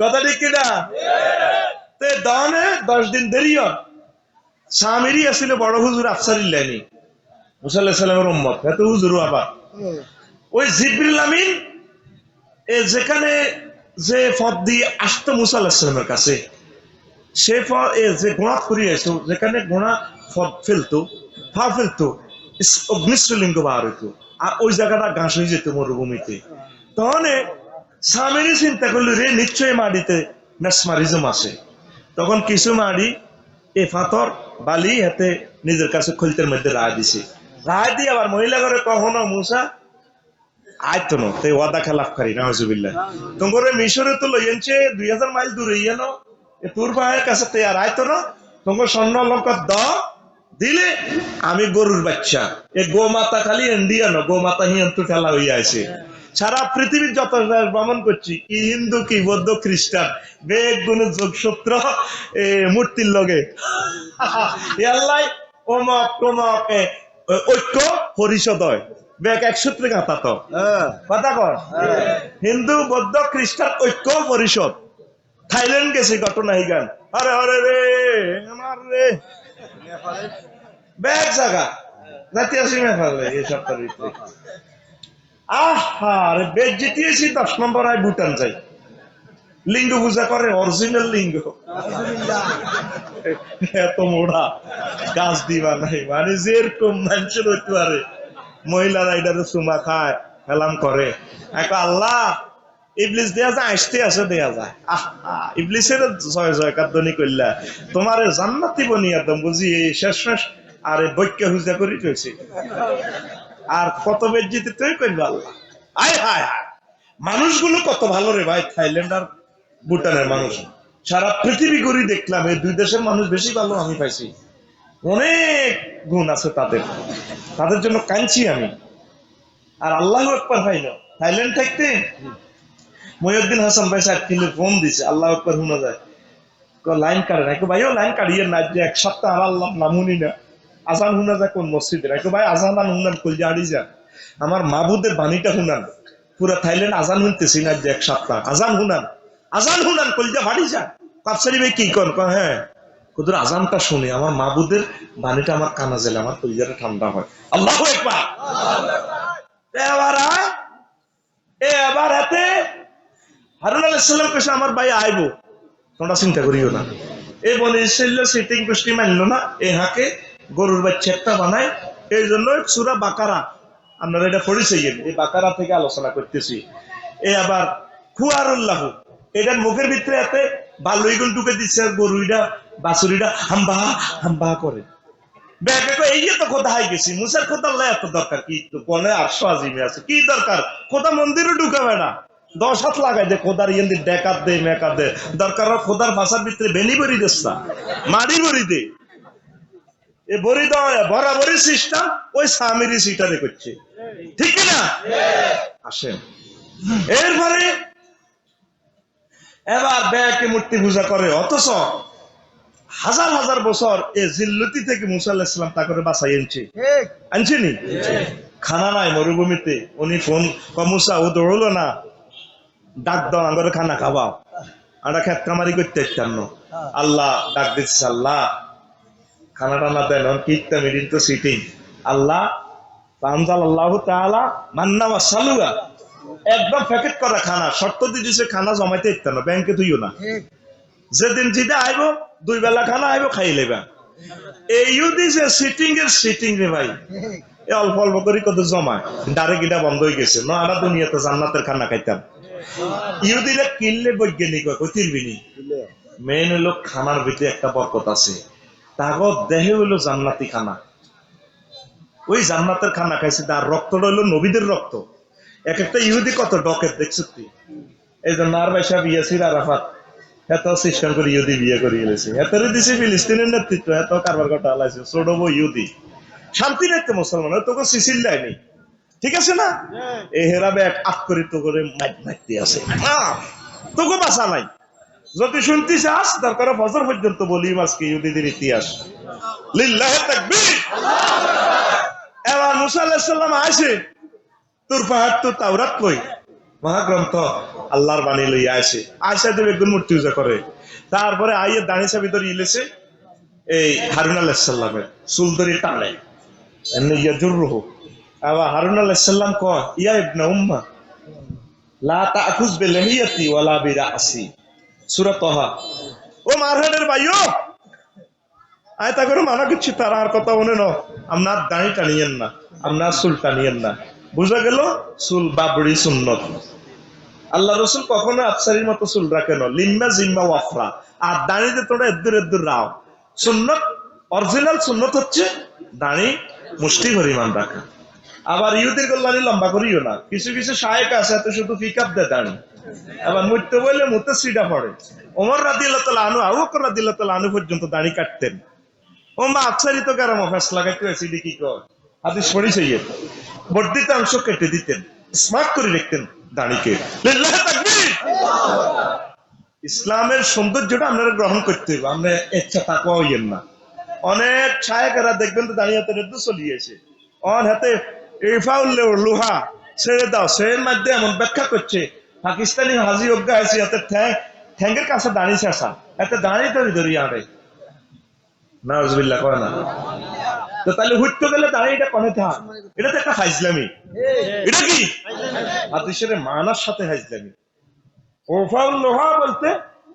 কথা ঠিক কিনা? 10 দিন দেরি হয়, সামিরি আসলে বড় হুজুর আফসারিল্লাহি মুসা আলাইহিস সালামের উম্মত, এত হুজুরও আবার ওই জিবরিল আমিন যেখানে যে পথ দিয়ে আসতো মুসা আলাইহিস সালামের কাছে, সে যে গোড়া করিয়েছো যেখানে গোড়া ফেলতো ফা ফেলতো অগ্নিশ্রলিঙ্গ বার হইতো, আর ওই জায়গাটা ঘাস হয়ে যেত মরুভূমিতে। তখন সামিরি চিন্তা করলো রে নিশ্চয়ই মাটিতে মেসমারিজম আছে। তখন কিছু মাড়ি এ ফাতর বালি হাতে নিজের কাছে খলতের মধ্যে রায় দিছে। রায় দিয়ে আবার মহিলা ঘরে কখনো মুসা আয়তো না তে ওয়াদা খেলাফ করি নাউজুবিল্লাহ। তোমার মিশরে তো লইয়েছে 2000 মাইল দূরে ইয়েনো তোর ভাইয়ের কাছে তৈয়ার আয়তো না, তোমার স্বর্ণ লঙ্কা দ দিলে আমি গরুর বাচ্চা এ গোমাতা খালি ইন্ডিয়ানো গোমাতা হিয়ন্তু ঠেলা হইয়া আছে। সারা পৃথিবীর যত ভ্রমণ করছি, কি হিন্দু কি বৌদ্ধ খ্রিস্টান বেগ গুণ যোগসূত্র মূর্তির লগে আল্লাহ অমক টমক ঐক্য পরিষদ হয় বেগ এক সূত্রে গাঁথা তো কথা কর। হিন্দু বৌদ্ধ খ্রিস্টান ঐক্য পরিষদ থাইল্যান্ড গেছে ঘটনা হিগান আরে আরে রে আমার রে ব্যাগ জায়গা জাতীয় সীমা ফেলে এই সপ্তাহের ভিতরে আহা আরে বেগ জিতিয়েছি 10 নম্বর আয় ভুটান যাই লিঙ্গ পূজা করে অরিজিনাল লিঙ্গ এত মোড়া গাছ দিবা নাই মানে যেরকম মানুষের হইতে পারে মহিলারা এটারে চুমা খায় হেলাম করে আল্লাহ ইবলিস দেয়া যায় আসতে আসে দেয়া যায় ইবলিসের জয় জয়কার ধ্বনি করলা তোমার জান্নাতি বনিয়া দম বুঝি শেষ শেষ আর বৈক্য হুজা করি রয়েছে আর কত বেজ্জিতে তুই করবে আল্লাহ। আয় হায় হায় মানুষগুলো কত ভালো রে ভাই, থাইল্যান্ড আর ভুটানের মানুষ সারা পৃথিবী ঘুরি দেখলাম এই দুই দেশের মানুষ বেশি ভালো আমি পাইছি, অনেক গুণ আছে তাদের, তাদের জন্য কাঁদছি আমি। আর আল্লাহ আকবার ভাই না থাইল্যান্ড থাকতে মহিউদ্দিন হাসান ভাই সাহেব কিন্তু ফোন দিছে আল্লাহ আকবার শোনা যায় লাইন কাটে না ভাইও লাইন কাটিয়ে না যে এক সপ্তাহ আর আল্লাহ নামুনি না আজান শুনা যায় কোন মসজিদে ভাই আজান শুনান কলজা আড়ি যান আমার মাহবুদের বাণীটা শুনান পুরা থাইল্যান্ড আজান শুনতেছি না যে এক সপ্তাহ আজান শুনান কলজা ভাড়ি যান কাপসারি ভাই কি কন হ্যাঁ কুদুর আজানটা শুনে আমার মাহবুদের বাণীটা আমার কানা জেলে আমার কলজাটা ঠান্ডা হয়। আল্লাহু আকবার। এবার হাতে হারুন আলাইহিস সালাম কইছে আমার ভাই আইবো তোমরা চিন্তা করিও না। এই বনে ইসরাইল সিটিং গোষ্ঠী মানলো না, এ হাকে গরুর বাচ্চা একটা বানায়। এই জন্য সূরা বাকারা আপনারা এটা পড়েছেন, এই বাকারা থেকে আলোচনা করতেছি। এ আবার খুয়ারুল্লাহ এটার মুখের ভিতরে এতে বালুইগুন ঢুকে দিচ্ছে, গরুইটা বাছুরিটা হাম্বা হাম্বা করে এই যে তো খোদা হাই গেছি মুসার খোদা আল্লাহ এত দরকার কি কোনে 800 আজিমে আছে কি দরকার খোদা মন্দিরে ঢুকাবে না 10 হাত লাগাই দে খোদার ইয়েন্দি ডেকাত দে মেকাত দে দরকার খোদার ভাষার ভিতরে বেনি বরি দেস না মাড়ি বরি দে এ বরি দেওয়া বরাবরই সিস্টেম ওই সামিরি সিটারে করছে ঠিক না আসেন। এরপরে এবার ব্যাকে মূর্তি পূজা করে, অথচ হাজার হাজার বছর এ জিল্লতি থেকে মুসা আলাইহিস সালাম তা করে বাঁচাই আনছেনি খানা নাই মরুভূমিতে। উনি ফোন মুসা ও দৌড়লো না ডাক দাও আঙ্গরে খানা খাওয়াও, আমরা খেত কামারি করতে ইচ্ছান আল্লাহ ডাক দিচ্ছে আল্লাহ খানা টানা দেন কিত্তা মিডিন তো সিটিং আল্লাহ তানজাল আল্লাহ তাআলা মান্না ওয়া সালুয়া একদম প্যাকেট করা খানা শর্ত দিয়ে দিছে খানা জমাইতে ইচ্ছান ব্যাংকে তুইও না যেদিন জিদা আইব 2 বেলা খানা আইব খাই লেবা এই দিছে সিটিং এর সিটিং রে ভাই এ অল্প অল্প করে কত জমা ডাইরেক্ট এটা বন্ধ হয়ে গেছে না আমরা দুনিয়াতে জান্নাতের খানা খাইতাম। ইহুদিরা কিনলে বৈজ্ঞানিক কইতিরবিনি মেন হলো খানার ভিতরে একটা বরকত আছে, তাগো দেহে হলো জান্নাতি খানা, ওই জান্নাতের খানা খাইছে তার রক্তটা হলো নবীদের রক্ত। এক একটা ইহুদি কত ডকের দেখছ তুই, এই জন্য আর ভাই সাহেব ইয়াসির আরাফাত এত সিস্টেম করে ইহুদি বিয়ে করে গেছে, এতরে দিছে ফিলিস্তিনের নেতৃত্ব, এত কারবার ঘটা আলাইছে ছোড়বো ইহুদি শান্তি নেই মুসলমান তোকে সিসিল দেয়নি ঠিক আছে না এ হেরাবে এক আকরিত করে মাইতে আছে তোকে বাসা নাই। যদি শুনতে চাস দরকার বছর পর্যন্ত বলি আজকে ইহুদিদের ইতিহাস লিল্লাহে তাকবীর। এবার মুসা আলাইহিস সালাম আসে তোর পাহাড় তো তাওরাত কই মহাগ্রন্থ আল্লাহর বাণী লইয়া আসে আয়সা দেব একজন মূর্তি পূজা করে, তারপরে আইয়ের দানি চাবি ধরে ইলেছে এই হারুন আলাইহিস সালামের চুল ধরে টানে এমনি ইয়াজুররুহু। আবার হারুন আলাইহিস সালাম কয় ইয়া ইবনে উম্মা লা তাখুজ বিলহিয়াতি ওয়ালা বিরাসি, সূরা তাহা। ও মারহানের ভাইও, আয় তা করে মানা করছি তারা আর কথা মনে ন, আপনার দাঁড়ি টানিয়েন না, আপনার চুল টানিয়েন না। বুঝা গেল চুল বাবরি সুন্নত। আল্লাহ রসুল কখনো আফসারির মতো চুল রাখেন, লিম্মা জিম্মা ওয়াফরা। আর দাঁড়িতে তোরা এদ্দুর এদ্দুর রাও। সুন্নত, অরিজিনাল সুন্নত হচ্ছে দাঁড়ি মুষ্টি পরিমাণ রাখা। আবার ইহুদির কল্যাণী লম্বা করিও না। কিছু কিছু শায়েক আছে এত শুধু পিকআপ দেয় দাঁড়ি, আবার মরতে বললে মুতে সিটা পড়ে। ওমর রাদিয়াল্লাহু তাআলা আনহু, আবু বকর রাদিয়াল্লাহু তাআলা আনহু পর্যন্ত দাঁড়ি কাটতেন। ও মা আফসারি তো গারাম ফেস লাগাইতে হয়েছে, কি কর হাদিস পড়িছে, বর্ধিত অংশ কেটে দিতেন, স্মার্ট করে রাখতেন দাঁড়িকে। লিল্লাহি তাকবীর। ইসলামের সৌন্দর্যটা আপনারা গ্রহণ করতে হবে, আমরা ইচ্ছা তাকওয়া হইয়েন না। অনেক ছায়াকেরা দেখবেন তো দাঁড়িয়ে হাতে রেদ্দু চলিয়েছে, অন হাতে ইফাউল্লে লোহা ছেড়ে দাও, সের মধ্যে এমন ব্যাখ্যা করছে পাকিস্তানি হাজি অজ্ঞা আছে হাতে ঠ্যাঙ্গের কাছে দাঁড়িয়েছে, আসা এতে দাঁড়িয়ে ধরি ধরি আরে নাউজুবিল্লাহ কয় না। তো তাহলে হুট্টো গেলে দাঁড়িয়ে কনে থাক, এটা তো একটা ফাইজলামি। এটা কি হাদিসের মানার সাথে ফাইজলামি। ওফাউল লোহা বলতে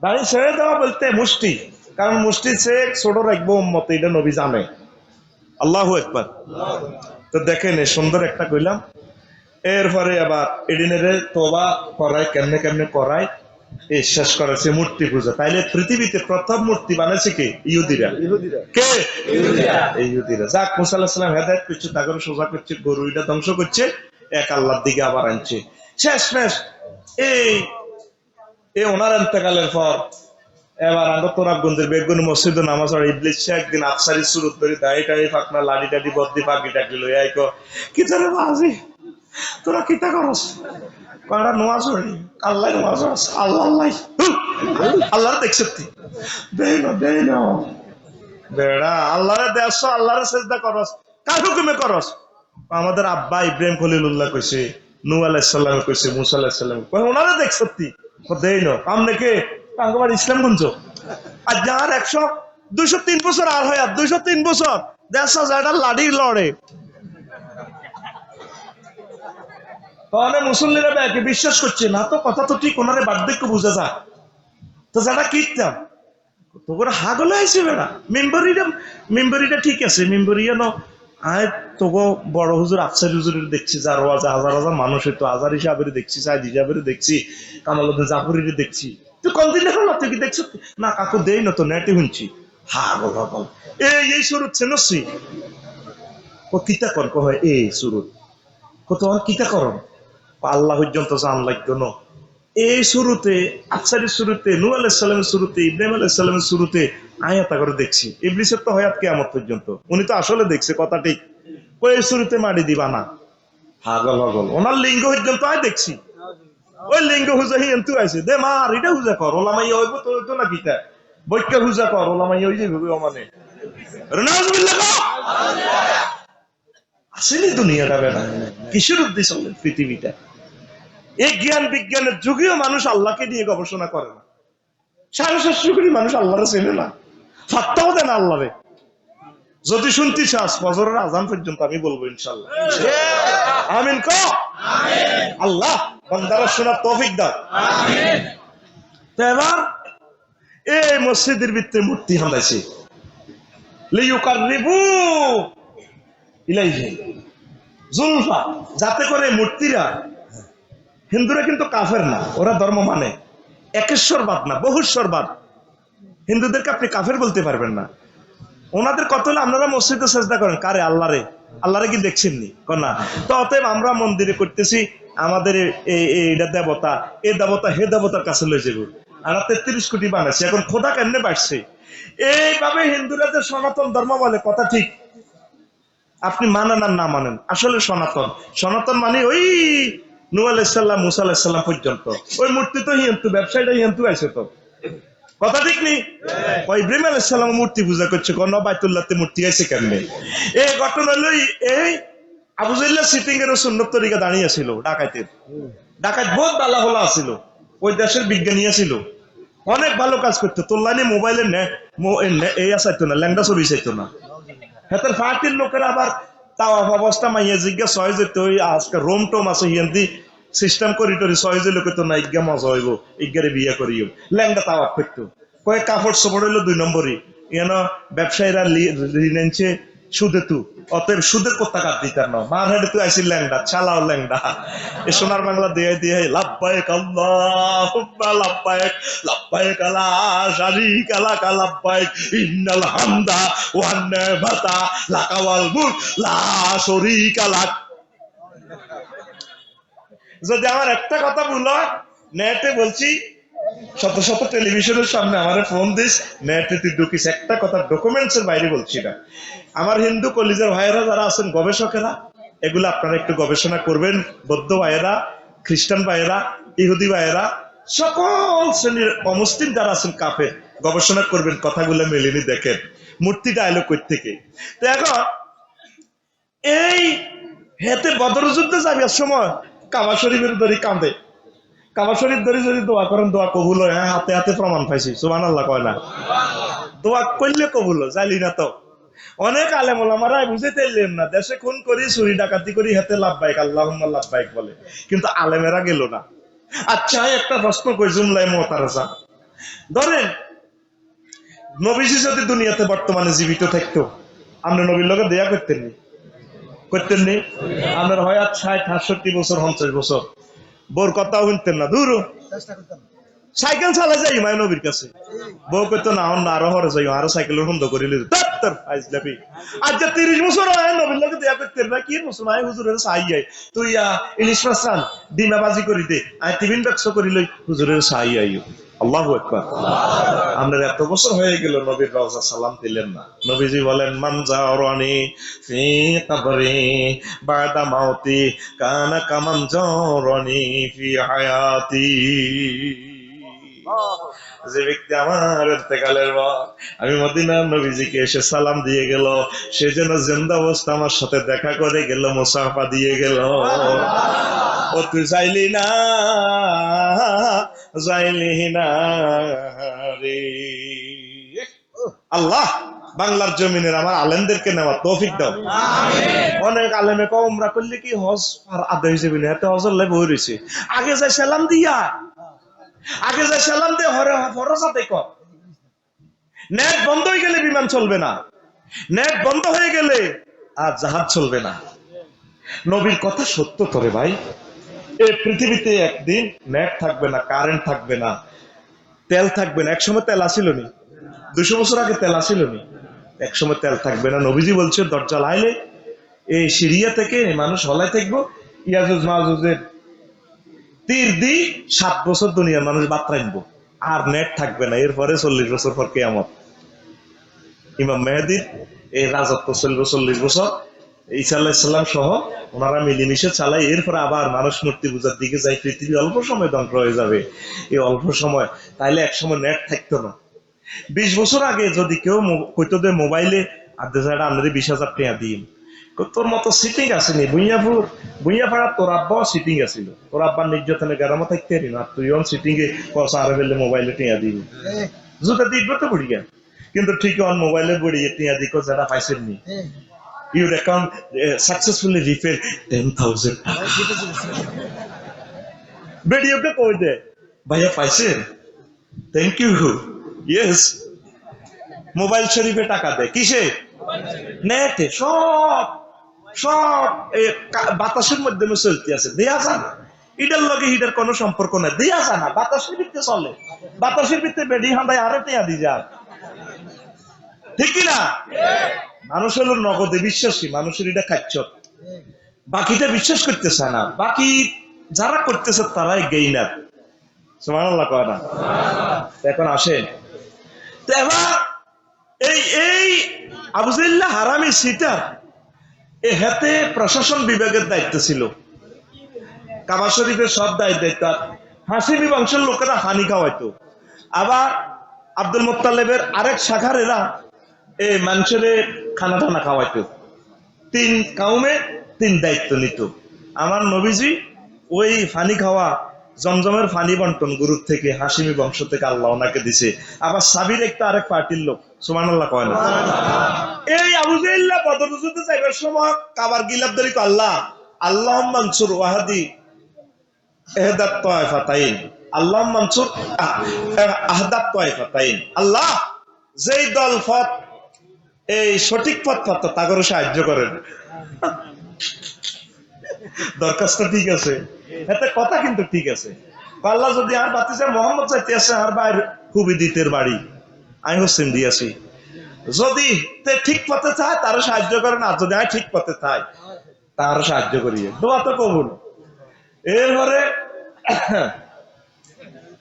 দাঁড়িয়ে ছেড়ে দেওয়া বলতে মুষ্টি, কারণ মুষ্টি সে ছোট রাখবো উম্মত, এটা নবী জানে। আল্লাহু আকবার। তো দেখেন সুন্দর একটা কইলাম। এরপরে আবার এডিনের তোবা করায়, কেমনে কেমনে করায়, এই শেষ করেছে মূর্তি পূজা। তাইলে পৃথিবীতে প্রথম মূর্তি বানাইছে কে? ইহুদিরা। কে? ইহুদিরা। যাক, মুসা আলাইহিস সালাম হেদায়েত করছে, তাগরে সোজা করছে, গরুইটা ধ্বংস করছে, এক আল্লাহর দিকে আবার আনছে। শেষমেশ এই ওনার ইন্তেকালের পর এবার তোরাবগঞ্জের বেগুনি মসজিদে নামাজ পড়ে ইবলিস একদিন আফসারি সুরত ধরে দাঁড়ি টাড়ি ফাঁকনা লাড়ি টাড়ি বদ্দি ফাঁকি টাকি লই আইক, কি তোরে বাজি তোরা কিতা করস? কয়টা নোয়াজ পড়ি, আল্লাহ নোয়াজ পড়স, আল্লাহ আল্লাহ আল্লাহর দেখছ দেই না বেড়া, আল্লাহরে দেশ, আল্লাহরে সেজদা করস, কার হুকুমে করস? আমাদের আব্বা ইব্রাহিম খলিলুল্লাহ কইছে, নূহ আলাইহিস সালাম কইছে, মুসা আলাইহিস সালাম কই, ওনারে দেখছ দেই না আমনে কে কাঙ্গবার ইসলামগঞ্জ। আর যার 203 বছর আর হয়, 203 বছর দেশ হাজার লাড়ি লড়ে, তাহলে মুসল্লিরা ব্যাকে বিশ্বাস করছে না তো, কথা তো ঠিক, ওনারে বার্ধক্য বুঝা যায় তো, যারা কিতাম তো করে হাগলে আইছে বেড়া। মেম্বরিটা ঠিক আছে, মেম্বরিয়া ন আয় তোগো বড় হুজুর আফসারি হুজুরের দেখছি, যার ওয়াজে হাজার হাজার মানুষ হইতো, আজার হিসাবের দেখছি, সাইদ হিসাবের দেখছি, কামালউদ্দিন জাফরের দেখছি। তুই কোনদিন দেখো না, তুই কি দেখছো না? কাকু দেই না তো, নেটে শুনছি। হাগল হাগল এই সুরত চেনছি ও কিতা কর কয় এই সুরত কত কিতা করন আল্লাহ পর্যন্ত জান লাগতো না। এই শুরুতে আফসারির শুরুতে, নূহ আলাইহিস সালামের শুরুতে, ইব্রাহিম আলাইহিস সালামের শুরুতে আয়াতা করে দেখছি। ইবলিসের তো হায়াত কিয়ামত পর্যন্ত, উনি তো আসলে দেখছে, কথা ঠিক। ওই শুরুতে মারি দিবা না, হাগল হাগল ওনার লিঙ্গ পর্যন্ত আয় দেখছি। ওই লিঙ্গ হুজা হি এন্তু আইছে, দে মার এটা হুজা কর, ওলামাইয়া হইব তো হইতো না কিতা, বৈক্য হুজা কর, ওলামাইয়া হই যাবে মানে। নাউজুবিল্লাহ আসেনি দুনিয়াটা বেড়া, কিসের উদ্দেশ্য পৃথিবীটা? এই জ্ঞান বিজ্ঞানের যুগেও মানুষ আল্লাহকে নিয়ে গবেষণা করে না। 750 কোটি মানুষ আল্লাহরে চেনে না, ফাত্তাও দেয় না আল্লাহরে। যদি শুনতে চাস ফজরের আজান পর্যন্ত আমি বলবো ইনশাআল্লাহ, আমিন ক আল্লাহ বান্দারা শোনার তৌফিক দাও। তো এবার এই মসজিদের ভিতরে মূর্তি হাঁদাইছে, লিইউকাররিবু ইলাইহি যুলফা, যাতে করে মূর্তিরা, হিন্দুরা কিন্তু কাফের না, ওরা ধর্ম মানে একেশ্বরবাদ না, বহুশ্বরবাদ। হিন্দুদেরকে আপনি কাফের বলতে পারবেন না। ওনাদের কত হলে আপনারা মসজিদে সেজদা করেন কারে? আল্লাহরে। আল্লাহরে কি দেখছেননি না? তো অতএব আমরা মন্দিরে করতেছি, আমাদের এইটা দেবতা, এই দেবতা হে দেবতার কাছে লয়ে যাব। আমরা 33 কোটি বানাইছি, এখন খোদা কেমনে বাড়ছে? এইভাবে হিন্দুরা যে সনাতন ধর্ম বলে, কথা ঠিক, আপনি মানেন আর না মানেন, আসলে সনাতন মানে ওই নূহ আলাইহিস সালাম, মুসা আলাইহিস সালাম পর্যন্ত। ওই মূর্তি তো হিন্দু, ব্যবসায়ীটা হিন্দু আছে তো, কথা ঠিক নেই? ওই ইব্রাহিম আলাইহিস সালাম মূর্তি পূজা করছে, কোন বাইতুল্লাহতে মূর্তি আছে কেমনে? এই ঘটনা হলো এই আবু জাহল সিটিং এর সুন্নত তরিকা দাঁড়িয়ে ছিল ডাকাতের। ডাকাত বহুত বালা হলা ছিল, ওই দেশের বিজ্ঞানী ছিল, অনেক ভালো কাজ করতো, তোল্লানি মোবাইলে এই চাইতো না, ল্যাংটা ছবি চাইতো না। হেতের পার্টির লোকের আবার তাওয়াফ অবস্থা মাইয়া জিজ্ঞা ছয় যেত, ওই আজকে রোম টোম আছে হিয়ান্তি সিস্টেম করি টরি ছয় যে লোকে তো না, ইজ্ঞা মজা হইব, ইজ্ঞারে বিয়ে করিও, ল্যাংটা তাওয়াফ করতো। কয়েক কাপড় চোপড় হইলো 2 নম্বরই, ইয়ানো ব্যবসায়ীরা ঋণ আনছে সুদে তু, অতএব সুদের কোথা কাট দিতার না, মার হেডে তুই আইসি ল্যাংডা, চালাও ল্যাংডা। এ সোনার বাংলা দিয়ে দিয়ে লাভবায়ক আল্লাহুম্মা লাভবায়ক, লাভবায়ক লা শারীকা লাকা লাভবায়ক, ইন্নাল হামদা ওয়ান নি'মাতা লাকা ওয়াল মুলক লা শারীকা লাক। যদি আমার একটা কথা বলো, নেটে বলছি, শত শত টেলিভিশনের সামনে আমার ফোন দিস, নেটে তুই ঢুকিস, একটা কথা ডকুমেন্টস এর বাইরে বলছি না। আমার হিন্দু কলিজার ভাইয়েরা যারা আছেন, গবেষকেরা, এগুলো আপনারা একটু গবেষণা করবেন। বৌদ্ধ ভাইয়েরা, খ্রিস্টান ভাইয়েরা, ইহুদি ভাইয়েরা, সকল শ্রেণীর অমুসলিম যারা আছেন কাফের, গবেষণা করবেন, কথাগুলো মেলেনি দেখেন মূর্তিটা আইলো কই থেকে। তো এখন এই হেতে বদর যুদ্ধে যাবার সময় কাবা শরীফের দড়ি কাঁদে, কাবা শরীফ ধরে যদি দোয়া করেন দোয়া কবুল হয়। হ্যাঁ, হাতে হাতে প্রমাণ পাইছি, সুবহানাল্লাহ কয় না? দোয়া করলে কবুল হয়, জানি না তো। অনেক আলেম ওলামারা বুঝাইতে পারলেন না, দেশে খুন করি চুরি ডাকাতি করি হাতে লাভবাইক আল্লাহুম্মা লাভবাইক বলে, কিন্তু আলেমেরা গেল না। আচ্ছা, একটা প্রশ্ন কই জুমলাই মুতারাজা, ধরেন নবীজি যদি দুনিয়াতে বর্তমানে জীবিত থাকতো, আমরা নবীর লগে দেয়া করতেন নি? করতেন নি? আপনার হয় 60, 68 বছর, 50 বছর, বোর কথাও শুনতেন না, দূর সাইকেল চালা যাই মায় নবীর কাছে, বউ কইতো না আরো হরে যাই, আরো সাইকেলের বন্ধ করিল। আজ 30 বছর হয় নবীর লোকে দেয়া করতেন না, কি বছর আয় হুজুরের সাই আই, তুই ইলিশ মাছ রান, ডিমা বাজি করি দে, আয় টিফিন বাক্স করি লই, হুজুরের সাই আইও। আল্লাহু আকবার। আপনার এত বছর হয়ে গেল নবীর রওজা সালাম দিলেন না। নবীজি বলেন, মান জাওরানি ফি কবরি বাদা মাউতি কানা কামান জাওরানি ফি হায়াতি। যে ব্যক্তি আমার ইন্তেকালের পর আমি মদিনার নবীজিকে এসে সালাম দিয়ে গেল, সে যেন জিন্দা অবস্থা আমার সাথে দেখা করে গেল, মুসাফা দিয়ে গেল। ও তুই যাইলি না, যাইলি না রে। আল্লাহ বাংলার জমিনের আমার আলেমদেরকে নেওয়ার তৌফিক দাও। অনেক আলেমে কও উমরা করলে কি হজ আর আদায় হয়ে যাবে না, এত হজর লাই বই রয়েছে, আগে যাই সালাম দিয়া, আগে যাই সালাম দিয়ে হরে ফরজ আদায় কর। নেট বন্ধ হয়ে গেলে বিমান চলবে না, নেট বন্ধ হয়ে গেলে আর জাহাজ চলবে না। নবীর কথা সত্য করে ভাই, এই পৃথিবীতে একদিন নেট থাকবে না, কারেন্ট থাকবে না, তেল থাকবে না। একসময় তেল আসিল নি, 200 বছর আগে তেল আসিল নি, একসময় তেল থাকবে না। নবীজি বলছে দরজা লাইলে এই সিরিয়া থেকে মানুষ হলাই থাকবো, ইয়াজুজ মাহুজের তীর দি 7 বছর দুনিয়ার মানুষ বার্তা আনবো, আর নেট থাকবে না। এরপরে 40 বছর পর কিয়ামত। ইমাম মেহেদির এই রাজত্ব চলবে 40 বছর, ঈসা আলাইহিস সালাম সহ ওনারা মিলেমিশে চালায়। এরপরে আবার মানুষ মূর্তি পূজার দিকে যায়, পৃথিবী অল্প সময় ধ্বংস হয়ে যাবে। এই অল্প সময়, তাইলে একসময় নেট থাকতো না। 20 বছর আগে যদি কেউ কইতো যে মোবাইলে আধা আপনাদের 20,000 টাকা দিন, তোর মতো সিটিং আসেনি, ভুইয়াপাড়া তোর আব্বাও সিটিং আসিল, তোর আব্বার নির্যাতনে গ্রামে থাকতে পারি না, তুই সিটিং এ কষা আরে ফেললে মোবাইলে টিয়া দিবি, জুতা দিবে তো বুড়িয়া, কিন্তু ঠিক অন মোবাইলে বুড়িয়ে টিয়া দিক যারা পাইছেননি। Your account successfully repaid 10,000 টাকা। ভিডিওকে কই দে ভাইয়া পাইছেন, থ্যাংক ইউ, ইয়েস। মোবাইল শরীফে টাকা দেয় কিসে? নেটে। সব সব বাতাসের মাধ্যমে চলতে আছে, দেয়া যায় না। এটার লগে হিটার কোনো সম্পর্ক নাই, দেয়া যায় না, বাতাসের ভিত্তিতে চলে, বাতাসের ভিত্তিতে বেডি হান্দায় আরো টেয়া দিয়ে যায়, ঠিক কিনা? মানুষ হলো নগদে বিশ্বাসী, মানুষের এটা খাচ্ছ, বাকিটা বিশ্বাস করতেছে না। বাকি যারা করতেছে তারাই গেইনার, সুবহানাল্লাহ কয় না? এখন আসেন তো এবার এই এই আবুজাইল্লাহ হারামি সিটার এ হাতে প্রশাসন বিভাগের দায়িত্ব ছিল, কাবা শরীফের সব দায়িত্ব। হাসিমি বংশের লোকেরা হানি খাওয়াইতো, আবার আব্দুল মুত্তালিবের আরেক শাখার এরা এই মানুষের খানা টানা খাওয়াইতো। 3 কাউমে 3 দায়িত্ব নিত। আমার নবীজি ওই ফানি খাওয়া জমজমের পানি বন্টন গ্রুপ থেকে হাসিমি বংশ থেকে আল্লাহ ওনাকে দিছে। আবার সাবির একটা আরেক পার্টির লোক, সুবহানাল্লাহ কয় না? এই আবু জাহেল বদর যুদ্ধে যাইবার সময় কাবার গিলাফ ধরি আল্লাহ আল্লাহ মানসুর ওয়াহাদি এহদাত তায়েফাতাইন, আল্লাহ মানসুর আহদাত তায়েফাতাইন, আল্লাহ যেই দল পথ এই সঠিক পথ পথ তাগরে সাহায্য করেন। দরখাস্ত ঠিক আছে, এতে কথা কিন্তু ঠিক আছে। আল্লাহ যদি আর বাতিসা মোহাম্মদ চাইতে আছে আর বাইর খুবই দিতের বাড়ি আমি হোসেন দিয়েছি, যদি ঠিক পথে চায় তার সাহায্য করেন, আর যদি আমি ঠিক পথে চাই তার সাহায্য করিয়ে দোয়া তো কবুল। এরপরে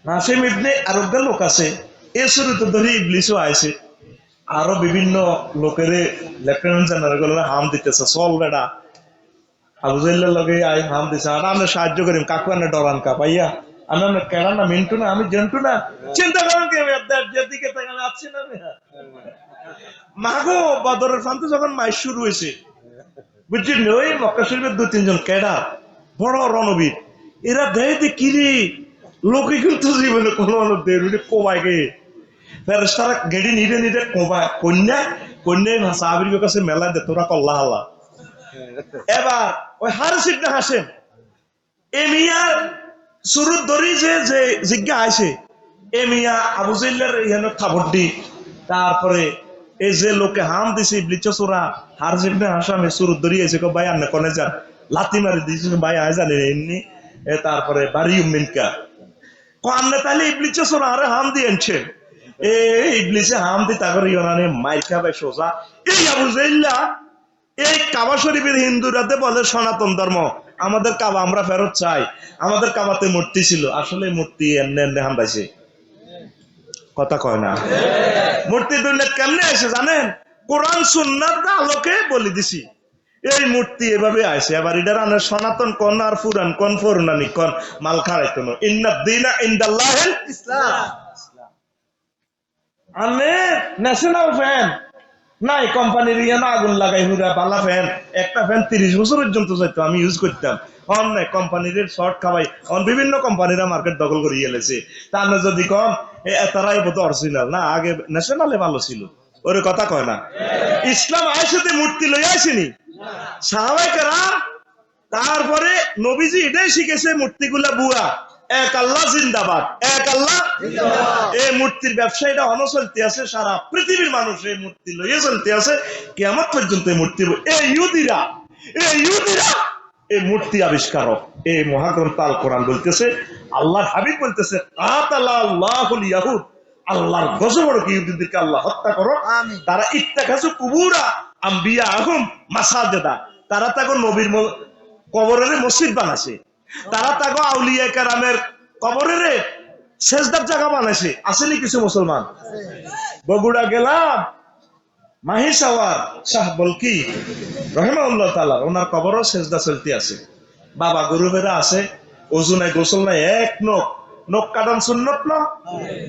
নাসিম ইবনে আরেকটা লোক আছে, এ শুরুতে ধরে ইবলিসও আইছে, আরো বিভিন্ন লোকের লেফটেন্যান্ট জেনারেল হাম দিতেছে, চল বেড়া আবু জাহেলের লগে আই হাম দিছে, আর আমরা সাহায্য করিম, কাকু আনে ডরান কা পাইয়া আমি আমরা কেডা না মিন্টু না আমি জন্টু না, চিন্তা করেন কে যেদিকে আমি আসছি না মাগো। বদরের ফান্তে যখন মাই শুরু হয়েছে বুঝছেন, ওই মক্কা শরীফের 2-3 জন কেডা বড় রণবীর, এরা দেয় যে কিরে লোকে কিন্তু জীবনে কোনো কোবায় গে ফেরেশতারা গেড়ি নিতে নিতে কোবায় কন্যা ভাষা আবির কাছে মেলা দে তোরা কল্লা হাল্লা। এবার ওই হারিস ইবনে হাসেম এমিয়ার শুরুর ধরি যে জিজ্ঞা আইছে, এমিয়া আবু জাহেলের ইহানো থাবড্ডি, তারপরে এই যে লোকে হাম দিছে ইবলিস চোরা হারিস ইবনে হাসাম শুরুর ধরি আইছে, ভাই আপনি কোনে যান, লাথি মারি দিয়েছে ভাই আয় জানেন এমনি। তারপরে বাড়ি মিনকা কান্নে তাহলে ইবলিস চোরা আরে হাম দিয়েছে, এই ইবলিসে হাম দি তাগর ইউনানে মাইর খাবে সোজা। এই আবু জাহেল্লা এই কাবা শরীফের হিন্দুরাতে বলে সনাতন ধর্ম, আমাদের কাবা আমরা ফেরত চাই, আমাদের কাবাতে মূর্তি ছিল, আসলে মূর্তি এমনি এমনি হামদাইছে, কথা কয় না। মূর্তি দুনিয়া কেমনে আসে জানেন, কোরআন সুন্নাহর আলোকে বলে দিছি এই মূর্তি এভাবে আসে। এবার এটার আনে সনাতন কোন আর পুরান কোন ফরনানি কোন মাল খাড়াইতো না, ইন্নাদ দীনা ইনদাল্লাহিল ইসলাম। আনে ন্যাশনাল ফ্যান নাই কোম্পানির ইয়ানো আগুন লাগাই হুরা বালা ফ্যান, একটা ফ্যান 30 বছর পর্যন্ত যাইতো, আমি ইউজ করতাম। অন নাই কোম্পানির শর্ট খাবাই, অন বিভিন্ন কোম্পানিরা মার্কেট দখল করে এলেছে। তার যদি কম তারাই বোধ অরিজিনাল না, আগে ন্যাশনালে ভালো ছিল, ওরে কথা কয় না। ইসলাম আয়সাতে মূর্তি লই আসেনি সাহাবায়ে কেরাম, তারপরে নবীজি এটাই শিখেছে মূর্তিগুলা বুয়া, এক আল্লাহ জিন্দাবাদ, এক আল্লাহ জিন্দাবাদ। এই মূর্তির ব্যবসা এটা অনচলতে আছে, সারা পৃথিবীর মানুষ এই মূর্তি লইয়ে চলতে আছে কিয়ামত পর্যন্ত। এই মূর্তি এই ইহুদিরা এই মূর্তি আবিষ্কারক। এই মহাগ্রন্থ আল কোরআন বলতেছে, আল্লাহর হাবিব বলতেছে কাতালাল্লাহুল ইয়াহুদ, আল্লাহর গজব বড় কি ইহুদিদেরকে আল্লাহ হত্যা করো, তারা ইত্তাখাযু কুবুরা আমবিয়াহুম মাসাজিদা, তারা তাগো নবীর কবরের মসজিদ বানাইছে, তারা তাগো আউলিয়া কেরামের কবরের সেজদার জায়গা বানাইছে। আসেনি কিছু মুসলমান? বগুড়া গেলাম, মাহি সাওয়ার শাহ বলকি রহিমাহুল্লাহ তাআলা ওনার কবরও সেজদা চলতে আছে, বাবা গরুবেরা আছে, ওযু নাই গোসল নাই, এক নখ কাটান সুন্নত না,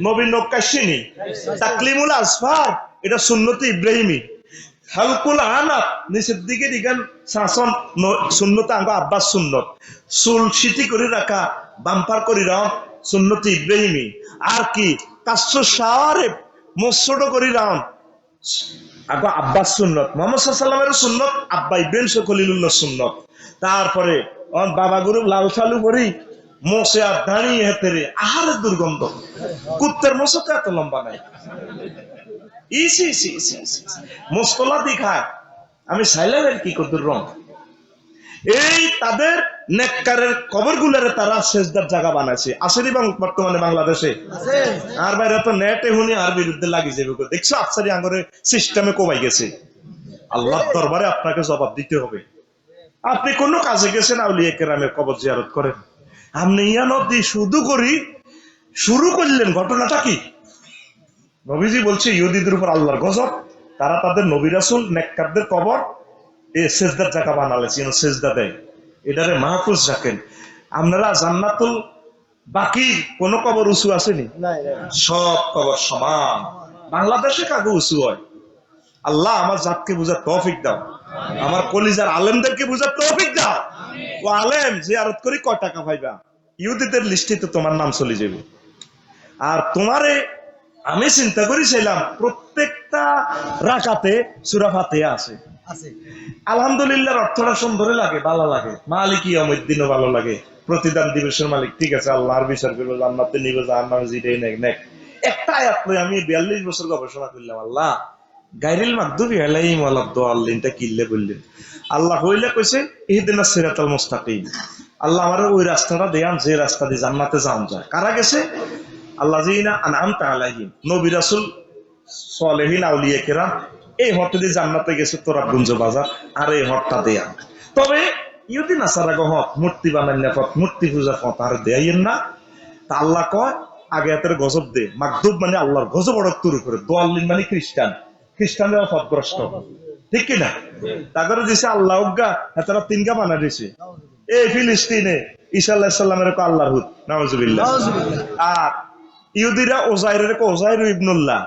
নবী নখ কাশিনি, তাকলিমুল আসফার এটা সুন্নতে ইব্রাহিমী, হালকুল আনাত নিচের দিকে দিগান শাসন সুন্নত আঙ্গ আব্বাস সুন্নত, চুল সিটি করে রাখা বাম্পার করে রাও সুন্নতে ইব্রাহিমী, আর কি কাচ্চ শাওয়ারে মোসড় করে রাও আগে আব্বাস সুন্নত, মুহাম্মদ সাল্লাল্লাহু আলাইহি ওয়াসাল্লামের সুন্নত, আব্বা ইব্রাহিম খলিলুল্লাহ সুন্নত। তারপরে বাবা গুরু লাল চালু করি মোসে আর দাঁড়িয়ে হেতেরে আহারের দুর্গন্ধ, কুত্তের মোসে তো এত লম্বা নাই, ইসি মোস্তলা দেখায় আমি সাইলামের কি কদুর রং। এই তাদের নেককারের কবর গুলারে তারা সেজদার জায়গা বানাইছে, আসেনি বর্তমানে বাংলাদেশে? আর বাইরে তো নেটে হুনি আর বিরুদ্ধে লাগি যাবে, দেখছো আফসারি আঙ্গরে সিস্টেমে কমাই গেছে। আল্লাহর দরবারে আপনাকে জবাব দিতে হবে। আপনি কোন কাজে গেছেন আউলিয়া কেরামের কবর জিয়ারত করেন, আপনি ইয়া নদী শুরু করলেন, ঘটনাটা কি? নবীজি বলছে ইহুদিদের উপর আল্লাহর গজব, তারা তাদের নবী রাসূল নেককারদের কবর এ সেজদার জায়গা বানালে, সেজদা দেয়, এটারে মাহফুজ রাখেন। আপনারা জান্নাতুল বাকি কোন কবর উঁচু আসেনি? সব কবর সমান। বাংলাদেশে কাগজ উঁচু হয়। আল্লাহ আমার জাতকে বুঝার তৌফিক দাও, আমার কলিজার আলেমদেরকে বুঝার তৌফিক দাও। ও আলেম জিয়ারত করি কয় টাকা পাইবা? ইহুদিদের লিস্টে তো তোমার নাম চলে যাবে। আর তোমারে আমি চিন্তা করেছিলাম প্রত্যেকটা রাকাতে সূরা ফাতিহা আছে। আলহামদুলিল্লাহ অর্থটা সুন্দরই লাগে, ভালো লাগে। মালিক ইয়াউমিদ্দিনও ভালো লাগে, প্রতিদান দিবসের মালিক। ঠিক আছে, আল্লাহর বিচার করবে, জান্নাতে নিবে, জাহান্নামে জিরাই নেক। একটা আয়াত লই আমি 42 বছর গবেষণা করলাম। আল্লাহ গায়রিল মাগদুবি আলাইহিম ওয়ালাদ-দাল্লিনটা কিল্লে বললেন। আল্লাহ হইলে কইছে ইহদিনাস সিরাতাল মুস্তাকিম। আল্লাহ আমারে ওই রাস্তাটা দেয়ান যে রাস্তা দিয়ে জান্নাতে যাওয়া যায়। কারা গেছে? আল্লাযিনা আনআমতা আলাইহিম, নবী রাসূল সালেহিন আউলিয়া কেরাম। এই হটে দিয়ে জান্নাতে গেছে তোরা গুঞ্জ বাজার, আর এই হটটা দেয়া। তবে ইহুদি নাসারা হক মূর্তি বানাইনা পথ, মূর্তি পূজা পথ আর দেয়াইয়েন না। তা আল্লাহ কয় আগে হাতের গজব দে। মাকদুব মানে আল্লাহর গজব অড়ক তুরু করে, দোয়াল্লিন মানে খ্রিস্টান, খ্রিস্টানরা পথগ্রস্ত, ঠিক কিনা? তারপরে দিছে আল্লাহ উজ্ঞা হাতারা তিনগা বানা দিছে। এই ফিলিস্তিনে ঈসা আলাইহিস সালামের কো আল্লাহর হুত, নাউজুবিল্লাহ। আর ইহুদিরা ওজাইরের কো ওজাইর ইবনুল্লাহ।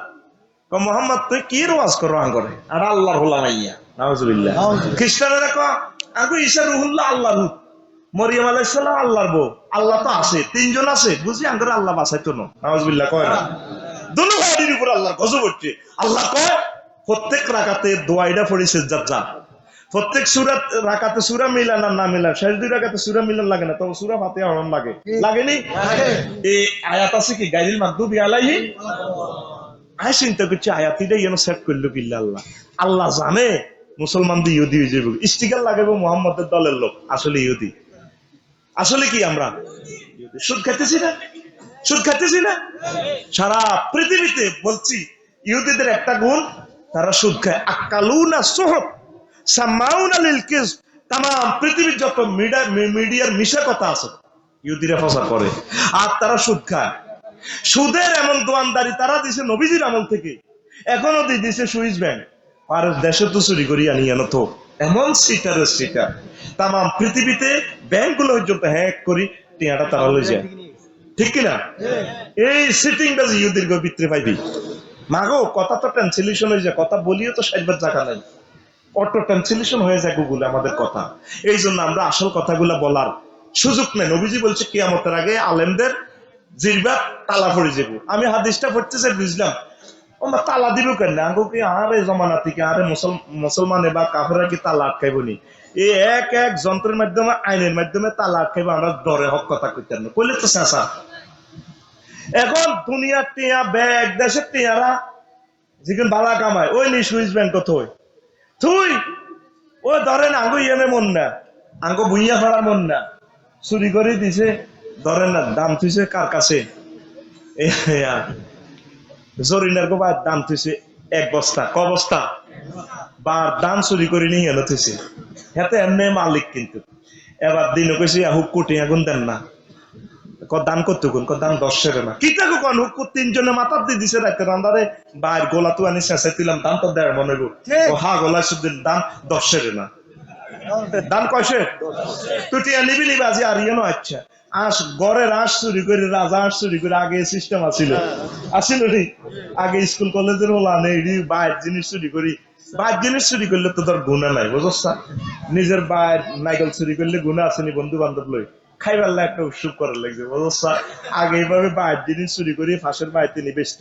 মোহাম্মদ তুই কি রওয়াজ করো আঙ্গরে, আর আল্লাহর হোলামাইয়া, নাউজুবিল্লাহ। খ্রিস্টানেরা কো আগু ঈসা রুহুল্লাহ আল্লাহর হুত, মরিয়ম আলাইহিস সালাম আল্লাহর বউ। আল্লাহ তো আছে, তিনজন আছে, বুঝি আঙ্গরে আল্লাহ বাঁচাইতো না, নাউজুবিল্লাহ কয় না। দুনো ভাইয়ের উপর আল্লাহর গজব হচ্ছে। আল্লাহ কয় প্রত্যেক রাকাতে দোয়াইটা পড়িছে যা প্রত্যেক সূরা রাকাতে সূরা মিলান আর না মিলান, শেষ দুই রাকাতে সূরা মিলান লাগে না, তবে সূরা ফাতিহা পড়ন লাগে, লাগেনি? এই আয়াত আছে কি গায়রিল মাগদুবি আলাইহিম। আমি চিন্তা করছি আয়াতিটা যেন সেট করলো কিল্লা আল্লাহ। আল্লাহ জানে মুসলমান দিয়ে ইহুদি হয়ে যাবে, স্টিকার লাগাবো মোহাম্মদের দলের লোক, আসলে ইহুদি। আসলে কি আমরা সুদ খাইতেছি না? সুদ খাইতেছি না? সারা পৃথিবীতে বলছি ইহুদিদের একটা গুণ, তারা সুদ খায়। আকালুনা সুহব সামাউনা লিল কিযব। তাম পৃথিবীর যত মিডিয়ার মিশা কথা আছে ইহুদিরা প্রচার করে, আর তারা সুদ খায়। সুদের এমন দোয়ানদারি তারা দিছে নবীজির আমল থেকে, এখনো দিছে সুইস ব্যাংক। আর দেশে তো চুরি করি আনিয়ে তো এমন সিটারের সিটার। তাম পৃথিবীতে ব্যাংকগুলো পর্যন্ত হ্যাক করি টিয়াটা তারা লই যায়, ঠিক কিনা? এই সিটিং বাজি ইহুদির ভিতরে পাইবি। মাগো কথা তো ট্রান্সলেশন হয়ে যায়, কথা বলিও তো 60 বার জায়গা নাই, অটো ট্রান্সলেশন হয়ে যায় গুগলে আমাদের কথা। এই জন্য আমরা আসল কথাগুলা বলার সুযোগ নেই। নবীজি বলছে কিয়ামতের আগে আলেমদের জিরবা তালা পড়ে যাব। আমি হাদিসটা পড়তেছে বুঝলাম, ওমা তালা দিব কেন? আঙ্গো কি আরে জমানা থেকে আরে মুসলমানে বা কাফেররা কি তালা আটকাইব নি? এই এক এক যন্ত্রের মাধ্যমে, আইনের মাধ্যমে তালা আটকাইব, আমরা ডরে হক কথা কইতেন না, কইলে তো চেঁচা। এখন দুনিয়ার টিয়া ব্যাগ দেশের টিয়ারা যেখানে বালা কামায় ওই নি সুইস ব্যাংক কোথায় তুই ও ধরেন আঙ্গো ইয়েনে মন না, আঙ্গো ভুইয়া ফেরার মন না, চুরি করে দিছে, ধরেন না দাম থুইছে কার কাছে, জরিনার গো দাম থুইছে 1 বস্তা, ক বস্তা বা দাম চুরি করে নিয়ে এনে থুইছে, হাতে এমনি মালিক। কিন্তু এবার দিন কইছে হুক কোটি এখন দেন না, দান করতে কোন দান 10 সেরে না, কি থাকো কোন হুক 3 জনে মাথার দিয়ে দিছে রাইতে রান্দারে বাইর গোলা তো আনি শেষে দিলাম, দান তো দেয় মনে গো হা গোলা সুদিন দান 10 সেরে না, দান কয়সে তুই টিয়া নিবি নিবি আজি আর ইয়ে না। আচ্ছা আস গড়ের আস চুরি করে, রাজা আস চুরি করে, আগে সিস্টেম আছিল নি? আগে স্কুল কলেজের হলা নেই বাইর জিনিস চুরি করি, বাইর জিনিস চুরি করলে তো তোর গুণা নাই, বুঝছ? নিজের বাইর নাইকেল চুরি করলে গুণা আসেনি? বন্ধু বান্ধব লই খাইবার একটা উৎসব করার লাগছে, বুঝছ? আগে এইভাবে বাইর জিনিস চুরি করি ফাঁসের বাইরে নিয়ে বেচত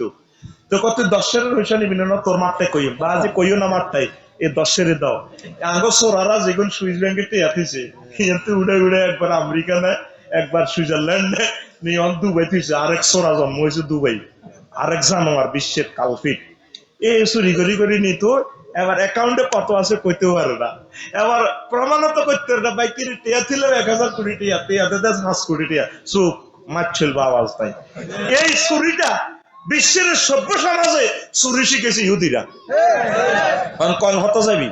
তো কত 10 পয়সা নিবি না, তোর মারটাই কইও বা যে কইও না মারটাই এই 10 দাও। আঙ্গ সোরারা যেগুন সুইস ব্যাংকে টিয়াতিছে কিন্তু উড়ে উড়ে একবার আমেরিকা নেয়, একবার সুইজারল্যান্ড নেয়, নিয়ে দুবাই থুইছে। আরেক সোরা জন্ম হয়েছে দুবাই, আরেক জানোয়ার বিশ্বের কালফিট। এই চুরি করি করি নিত, এবার অ্যাকাউন্টে কত আছে কইতেও পারে না, এবার প্রমাণত করতে পারে না। বাইকের টিয়া ছিল 1000 কোটি টিয়া, টিয়াতে 5 কোটি টিয়া, চুপ মারছিল আওয়াজ তাই। এই চুরিটা বিশ্বের সভ্য সমাজে চুরি শিখেছে ইহুদিরা। কন হত যাবি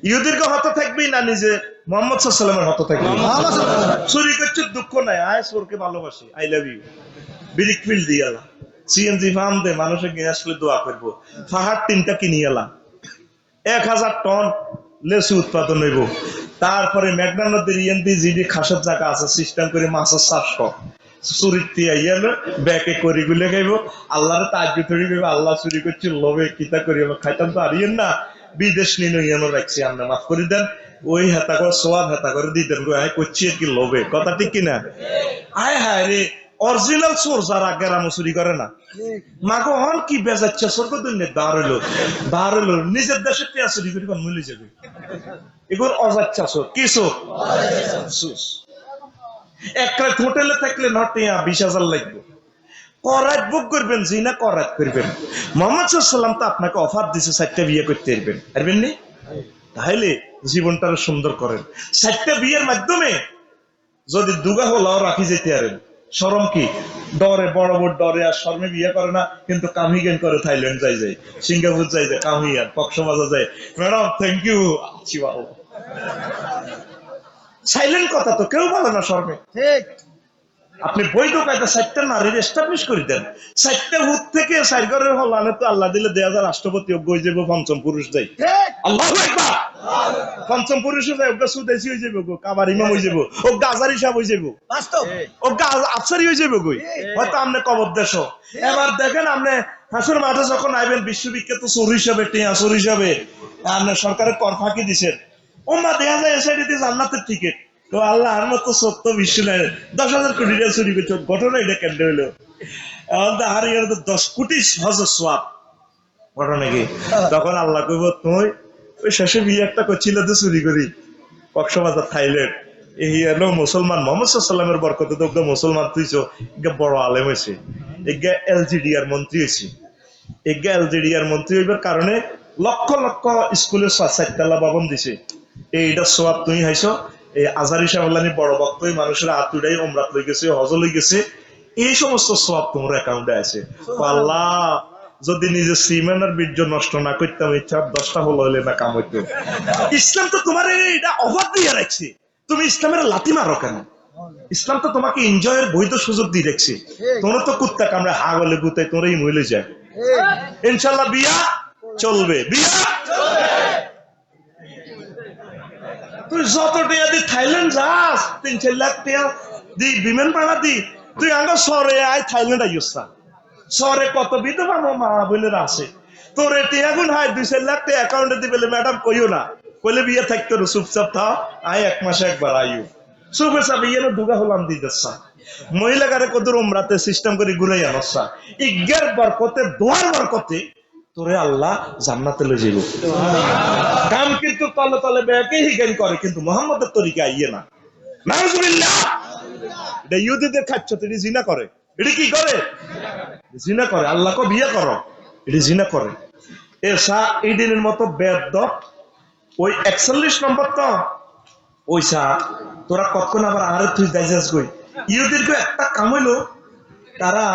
ইহুদিরকে হত থাকবি না নিজে মোহাম্মদ সাল্লামের হত থাকবি? চুরি করছে দুঃখ নাই, আয় চোরকে ভালোবাসি, আই লাভ ইউ, বিরিক ফিল দিয়ালা, সিএনজি ফার্ম দে, মানুষের গিয়ে আসলে দোয়া করবো, পাহাড় 3টা কিনি এলাম, 1000 টন লেসু উৎপাদন হইব। তারপরে মেঘনা নদীর ইএনপি জিডি খাসের জায়গা আছে, সিস্টেম করে মাছের চাষ কর, চুরিতে আইয়ালো ব্যাকে করি গুলে খাইব, আল্লাহরে তাজ্জু ধরি খাইব, আল্লাহ চুরি করছি লোভে কিতা করি খাইতাম তো আরিয়েন না, বিদেশ নিয়ে ইয়ানো রাখছি, আমরা মাফ করে দেন। ওই হেতা করে সোয়াব হেতা করে দিতেন গো, আয় করছি কি লোভে, কথা ঠিক কিনা? আয় হায় রে, অরিজিনাল চোর যারা গেরামো চুরি করে না, মাগো হন কি বেজাচ্ছে সর্ব দুনিয়া বার হইলো নিজের দেশে পেঁয়াজ চুরি করে কোন মিলে যাবে, এগুলো অজাচ্ছা চোর। কি চোর? এক রাত হোটেলে থাকলে নটিয়া 20,000 লাগবে, করাত বুক করবেন, জিনা করাত করবেন। মোহাম্মদ সাল্লাম তো আপনাকে অফার দিছে 4টা বিয়ে করতে পারবেন নি? তাহলে জীবনটা সুন্দর করেন। 4টা বিয়ের মাধ্যমে যদি দুগা হলাও রাখি যেতে পারেন, শরম কি? ডরে বড় বড় ডরে আর শর্মে বিয়ে করে না, কিন্তু কামিগেন করে থাইল্যান্ড যাই সিঙ্গাপুর যাই কামিয়ান কক্সবাজার যায়, ম্যাডাম থ্যাংক ইউ আছি ভালো। সাইলেন্ট কথা তো কেউ বলে না শর্মে। ঠিক, আপনি বৈধ কায়দা 4টা নারীর এস্টাবলিশ করে দেন। 4টা ভূত থেকে 4 ঘরের হলানে তো আল্লাহ দিলে 2000 রাষ্ট্রপতি অজ্ঞ হয়ে যাবো, পঞ্চম পুরুষ যাই। আল্লাহু আকবার। পঞ্চম পুরুষে যাই অজ্ঞ সুদেশি হয়ে যাবো গো, কাবার ইমাম হয়ে যাবো, ও গাজার হিসাব হয়ে যাবো, বাস্তব ও গাজ আফসারি হয়ে যাবো গই, হয়তো আমনে কবর দেশ। এবার দেখেন আপনি হাসুর মাঠে যখন আইবেন, বিশ্ববিখ্যাত চোর হিসাবে, টিয়া চোর হিসাবে আপনি সরকারের কর ফাঁকি দিচ্ছেন, ও মা দেখা যায় এসআইডি দিয়ে জান্নাতের টিকিট। তো আল্লাহর মতো সত্য বিশ্ব নাই, 10,000 কোটি টাকা চুরি করছো, ঘটনা এটা কেন হইলো? আর 10 কোটি হজর সোয়াব ঘটনা কি? তখন আল্লাহ কইব, তুই ওই শেষে বিয়ে একটা করছিল তো চুরি করি কক্সবাজার থাইল্যান্ড, এই হলো মুসলমান মোহাম্মদ সাল্লামের বরকতে তো মুসলমান তুইছো, বড় আলেম হয়েছে, এগা এলজিডিআর মন্ত্রী হয়েছে, এগা এলজিডিআর মন্ত্রী হইবার কারণে লক্ষ লক্ষ স্কুলের 4 ভবন দিছে। এইটা সোয়াব তুই হাইছো। এই আজারি সাহেবানি বড় বক্তই মানুষের হাত উড়াই ওমরাত লই গেছে, হজ লই গেছে, এই সমস্ত সোয়াব তোমার অ্যাকাউন্টে আছে। আল্লাহ যদি নিজে সিমেন্টের বীর্য নষ্ট না করতাম, ইচ্ছা 10টা হলো হইলে না কাম হইতো। ইসলাম তো তোমার এটা অভাব দিয়ে রাখছে, তুমি ইসলামের লাথি মারো কেন? ইসলাম তো তোমাকে এনজয়ের বৈধ সুযোগ দিয়ে রাখছে। তোমরা তো কুত্তা কামড়ে হা গলে গুতাই তোমরা মহিলে যায়। ইনশাল্লাহ বিয়া চলবে, বিয়া তুই যত টাকা দি থাইল্যান্ড যাস, 3-4 লাখ টাকা দি বিমান ভাড়া দি, তুই আঙ্গ শহরে আয় থাইল্যান্ড আইসা, শহরে কত বিধবা মা বোনেরা আছে, তোর টিয়া গুণ হয় 2-4 লাখ টাকা অ্যাকাউন্টে দিবে, ম্যাডাম কইও না, কইলে বিয়ে থাকতো চুপচাপ থাও, আয় 1 মাসে একবার আইও, চুপে চাপ ইয়ে দুগা হলাম দি যাচ্ছা, মহিলাগারে কত রোমরাতে সিস্টেম করে ঘুরাই আনসা, ইজ্ঞার বরকতে দোয়ার বরকতে তোরে আল্লাহ জান্নাতে লই যাইব। কাম কিন্তু তলে তলে বেকে হিগান করে, কিন্তু মুহাম্মদের তরিকা আইয়ে না। নাউজুবিল্লাহ। এটা ইহুদিদের খাচ্ছ, এটি জিনা করে, এটি কি করে? জিনা করে। আল্লাহকে বিয়ে করো, এটি জিনা করে। এসা এই দিনের মতো বেদব ওই 41 নম্বর তো ওইসা তোরা কতক্ষণ আবার আরে তুই দাইজাস গই। ইহুদির একটা কাম হইলো, তারা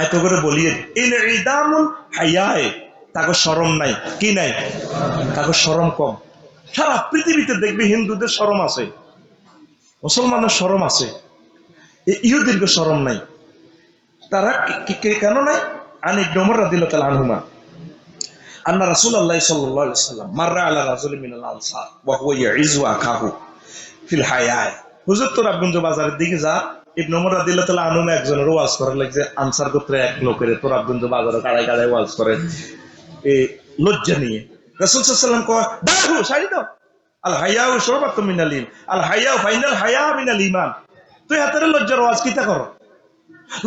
এত করে বলিয়ে ইনইদামুল হায়ায়ে, তাকে শরম নাই, কি নাই, তাকে শরম কম। সারা পৃথিবীতে দেখবি হিন্দুদের শরম আছে, মুসলমানের শরম আছে, ইহুদির শরম নাই। তারা কেন নাই? আনি ইবনে উমর রাদিয়াল্লাহু তাআলা আনহুমা আন্না রাসূলুল্লাহ সাল্লাল্লাহু আলাইহি ওয়াসাল্লাম মাররা আলা রাজুলিন মিনাল আনসার ওয়া হুয়া ইয়াইজু আখাহু ফিল হায়া। হুজুর তোরাবগঞ্জ বাজারের দিকে যা, ইবনে উমর রাদিয়াল্লাহু তাআলা আনহু একজনের ওয়াজ করার লাগছে, আনসার গোত্রের এক লোকের তোরাবগঞ্জ বাজারে কাড়ায় কাড়ায় ওয়াজ করে এই লজ্জা নিয়ে। রাসূল সাল্লাল্লাহু আলাইহি ওয়াসাল্লাম কয়, দাও সারি দাও, আল হায়াউ শুবাতুম মিনাল ঈমান, আল হায়াউ ফাইনাল হায়া মিনাল ঈমান। তুই হাতের লজ্জার ওয়াজ কিতা করো?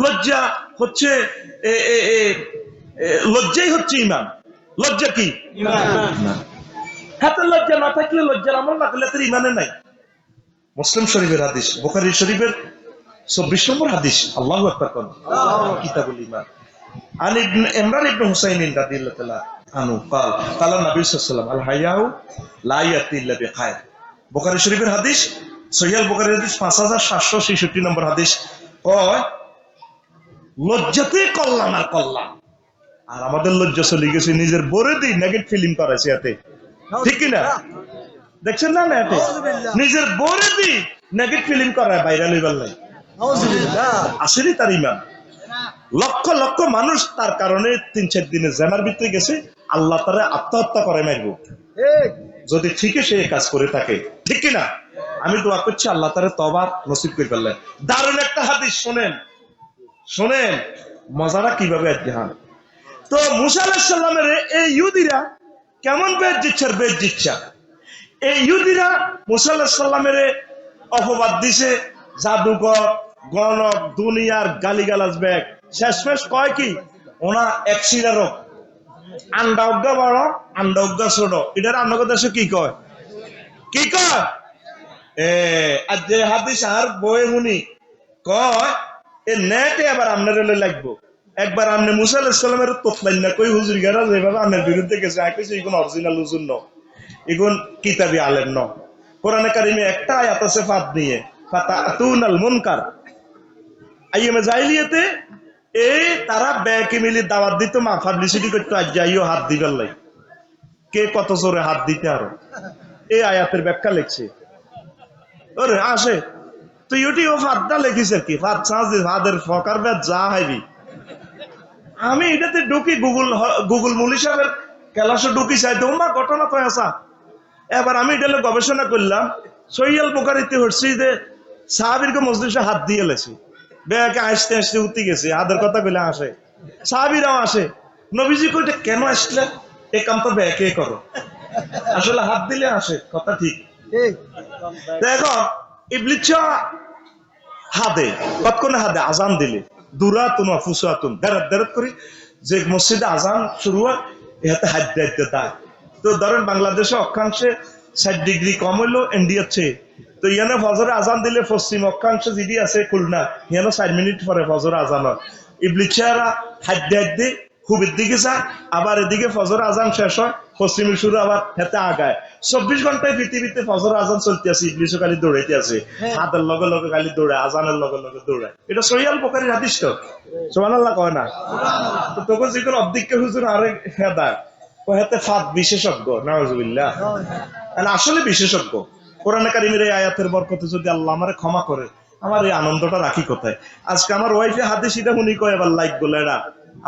লজ্জা হচ্ছে লজ্জাই হচ্ছে ঈমান। লজ্জা কি? ঈমান। হাতের লজ্জা না থাকলে, লজ্জার আমল না করলে তোর ঈমানে নাই। মুসলিম শরীফের হাদিস, বুখারী শরীফের 24 নম্বর হাদিস, আল্লাহু আকবার কোন কিতাবুল ঈমান। আন ইমরান ইবনে হুসাইন রাদিয়াল্লাহু তাআলা আনহু قال قال النبي صلى الله عليه وسلم الحياء لا يأتي إلا بخير। বুখারী শরীফের হাদিস, সহিহ বুখারীর হাদিস 5766 নম্বর হাদিস। কয় লজ্জাতে কল্যাণ আর কল্যাণ। আর আমাদের লজ্জা চলে গেছে নিজের বরে দিই নেগেটিভ ফিলিং করাইছে এতে, ঠিক কিনা? দেখছেন না না, এতে নিজের বরে দিই নেগেটিভ ফিলিং করায় ভাইরাল হইবার নাই। আসেনি তার ঈমান। লক্ষ লক্ষ মানুষ তার কারণে 3-4 দিনে জেনার ভিতরে গেছে, আল্লাহ তারা আত্মহত্যা করে মারব যদি ঠিকই সে কাজ করে থাকে, ঠিক কিনা? আমি দোয়া করছি আল্লাহ তারা তওবা নসিব করে ফেললেন। দারুণ একটা হাদিস শোনেন, শোনেন মজারা কিভাবে আজ্ঞান। তো মুসা আলাইহিস সালামের এই ইহুদিরা কেমন বেদ দিচ্ছে, বেদ দিচ্ছে। এই ইহুদিরা মুসা আলাইহিস সালামের অপবাদ দিছে, জাদুকর, গণক, দুনিয়ার গালিগালাজ ব্যাগ। শেষমেশ কয় কি, ওনা এক শিরারক, আন্ডা উগ্গা বড়, আন্ডা উগ্গা ছোট। এটার অন্য দেশে কি কয়, কি কয়? আর যে হাদিস আর বই শুনি কয়, এ নেটে আবার আপনার লাগবো। একবার আপনি মুসা আলাইহিস সালামের তোতলাইন না কই হুজুর গেরা যেভাবে আপনার বিরুদ্ধে গেছে, আই কইছি এগুন অরিজিনাল হুজুর ন, এগুন কিতাবি আলেম ন। কোরআনে কারিমে একটা আয়াত আছে ফাদ নিয়ে, ফাতাতুনাল মুনকার। আইয়ামে জাহিলিয়াতে এই তারা ব্যাকে মিলি দাওয়াত দিত, মা পাবলিসিটি করতো, আজ যাইও হাত দিবার লাই, কে কত জোরে হাত দিতে আরো। এই আয়াতের ব্যাখ্যা লিখছে, ওরে আসে তুই ওটি ও ফাদটা লেখিস আর কি, ফাদ চাঁদ ফাদের ফকার ব্যাট যা হাইবি। আমি এটাতে ঢুকি, গুগল মুলি সাহেবের ক্যালাসে ঢুকি চাই তো মা ঘটনা তো আসা। এবার আমি এটা গবেষণা করলাম, সহিয়াল বুখারীতে হচ্ছে যে সাহাবীরকে মজলিসে হাত দিয়ে লেছি, বেয়াকে আসতে আসতে উঠতে গেছে, হাতের কথা কইলে আসে, সাহাবীরাও আসে। নবীজি কইটা কেন আসলে, এ কাম তো বেয়াকে করো, আসলে হাত দিলে আসে, কথা ঠিক। দেখো ইবলিস হাদে কতক্ষণে হাদে আজান দিলে দুরাতুন ওয়া ফুসাতুন, দেরাত দেরাত করি যে মসজিদে আজান শুরু হয়, এতে হাত দিতে দেয়। তো ধরেন বাংলাদেশে অক্ষাংশে 60 ডিগ্রি কম হইলো ইন্ডিয়ার চেয়ে, তো ইয়ানে ফজরে আজান দিলে পশ্চিম অক্ষাংশে যদি আছে খুলনা, ইয়ানো 4 মিনিট পরে ফজরে আজান হয়। ইবলিসরা হাত দিয়ে খুবের দিকে যায়, আবার এদিকে ফজর আজান শেষ হয়, পশ্চিমের শুরু আবার হেতে আগায়। 24 ঘন্টায় পৃথিবীতে ফজর আজান চলতে আছে, ইবলিসও খালি দৌড়াইতে আছে, হাতের লগে লগে খালি দৌড়ায়, আজানের লগে লগে দৌড়ায়। এটা সহিয়াল বুখারীর হাদিস তো, সুবহানাল্লাহ কয় না? তো তখন যেগুলো অর্ধেককে হুজুর আরেক হেদায় হেতে ফাদ বিশেষজ্ঞ, নাউজুবিল্লাহ, আসলে বিশেষজ্ঞ। কোরআনে কারিমের এই আয়াতের বরকতে যদি আল্লাহ আমারে ক্ষমা করে, আমার এই আনন্দটা রাখি কোথায়? আজকে আমার ওয়াইফে হাদিস এটা শুনি কয়, এবার লাইক বলে এরা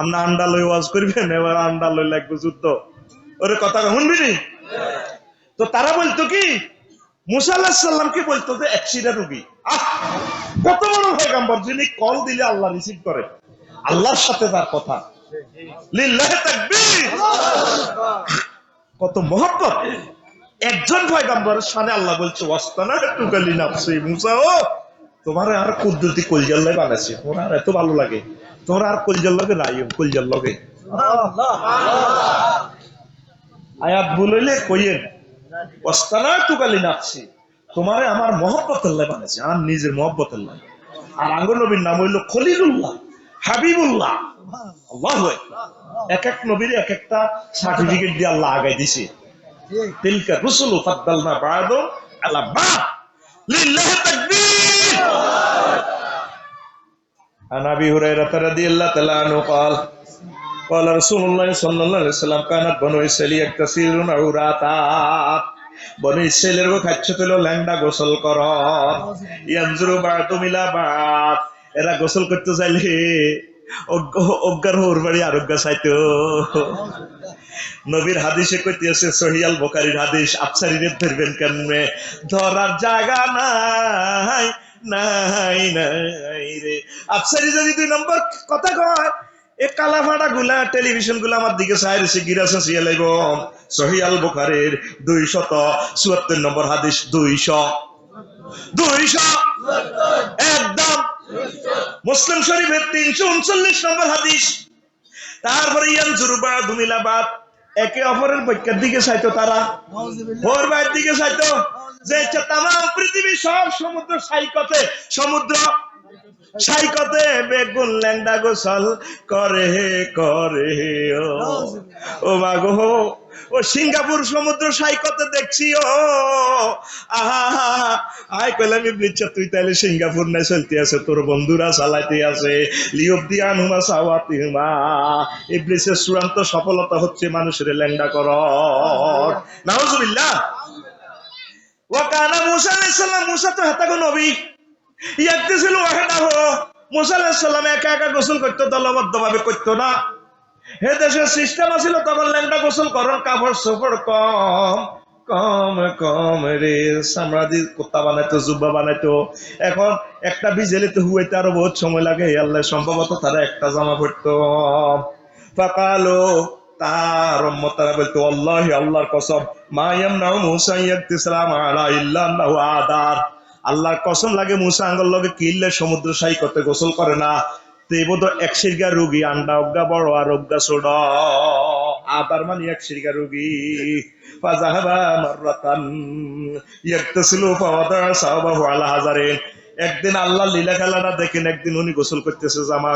আমরা আন্ডা লই ওয়াজ করবেন, এবার আন্ডা লই লাগবে যুদ্ধ, ওরে কথা শুনবি নি? তো তারা বলতো কি, মুসা আলাইহিস সালামকে বলতো যে একশিরা রোগী। কত বড় পয়গম্বর, যিনি কল দিলে আল্লাহ রিসিভ করে, আল্লাহর সাথে তার কথা, লিল্লাহি তাকবীর, কত মহব্বত। একজন পয়গম্বরের শানে আল্লাহ বলছে ওয়াস্তানা তুকালি নাফসি, মুসা ও তোমার আর কুদরতি কলজার লাগে বানাইছে, তোমার আর এত ভালো লাগে, তোমার আর কলজার লগে নাই, কলজার লগে। আয়াত ভুল হইলে কইয়েন, ওয়াস্তানা তুকালি নাফসি, তোমারে আমার মহব্বতের লাগে বানাইছে, আমার নিজের মহব্বতের লাগে। আর আঙ্গুর নবীর নাম হইল খলিলুল্লাহ, হাবিবুল্লাহ। আল্লাহু আকবার। এক এক নবীর এক একটা সার্টিফিকেট দিয়ে আল্লাহ আগাই দিছে। তিলকা রুসুলু ফাদ্দালনা বা'দু আলা বা'দ, লিল্লাহি তাকবীর। আন আবি হুরায়রা রাদিয়াল্লাহু তাআলা আনহু قال قال رسول الله صلى الله عليه وسلم كانت بنو اسرائيل يغتسلون عوراتا, বনি ইসরাইলের খাচ্ছে ছিল ল্যাংডা গোসল কর, ইয়ানজুরু বা'দু মিলা বা'দ, এরা গোসল করতে চাইলে অজ্ঞার হোর বাড়ি আরোগ্য চাইতো। নবীর হাদিসে কইতেছে, সহিয়াল বুখারীর হাদিস, আফসারিরে ধরবেন কেমনে, ধরার জায়গা নাই নাই নাই রে। আফসারি যদি 2 নম্বর কথা কয়, এ কালাফাড়া গুলা টেলিভিশন গুলা আমার দিকে চাইছে, গিরাছে সিয়ালাইব। সহিয়াল বুখারীর 274 নম্বর হাদিস, 200 একদম। মুসলিম শরীফের 339 নম্বর হাদিস। তারপরে ইয়ানজুরু বা'দু মিলা বা'দ, একে অপরের বৈজ্ঞার দিকে চাইতো, তারা ভোর বাইর দিকে চাইতো, যে তাম পৃথিবী সব সমুদ্র সাইকতে বেগুন ল্যাংডা গোসল করে করে, ও মাগো, ও সিঙ্গাপুর সমুদ্র সাইকতে দেখছি, ও আহা আই কইলাম ইবলিস, তুই তাইলে সিঙ্গাপুর নাই চলতে আছে, তোর বন্ধুরা চালাইতে আছে, লিউবদিয়ান হুমা সাওয়াতিহুমা। ইবলিসের চূড়ান্ত সফলতা হচ্ছে মানুষের ল্যাংডা কর, নাউজুবিল্লাহ। ওয়া কানা মুসা আলাইহিস সালাম, মুসা তো হেতাগো নবী, ইয়াকতাসিলু ওয়াহদাহু, মুসা আলাইহিস সালাম একা একা গোসল করতে, দলবদ্ধভাবে করতে না। হে দেশের সিস্টেম আছিল তখন ল্যাংডা গোসল করার, কাপড় চোপড় কম কম কম রে, চামড়া দিয়ে কুত্তা বানাইতো, জুব্বা বানাইতো। এখন একটা ভিজেলিতে হুয়াইতে আরো বহুত সময় লাগে, আল্লাহ সম্ভবত তারা একটা জামা পড়তো। ফাকালো তার উম্মতরা বলতো আল্লাহি আল্লাহর কসম মা ইয়ামনাউ মুসা ইয়াকতিসালাম আলা ইল্লা আন্নাহু আদার, আল্লাহর কসম লাগে মুসা আঙ্গল লগে কিল্লে সমুদ্র সাই করতে গোসল করে না, তে বোধ এক শিরগা রোগী আন্ডা অজ্ঞা বড় আর অজ্ঞা ছোট, আদার মানে এক শিরগা রোগী। ফাযাহাবা মাররাতান ইয়াকতাসিলু ফাওয়াদা সাওবাহু আলা হাজারিন, একদিন আল্লাহ লীলা খেলাটা দেখেন, একদিন উনি গোসল করতেছে, জামা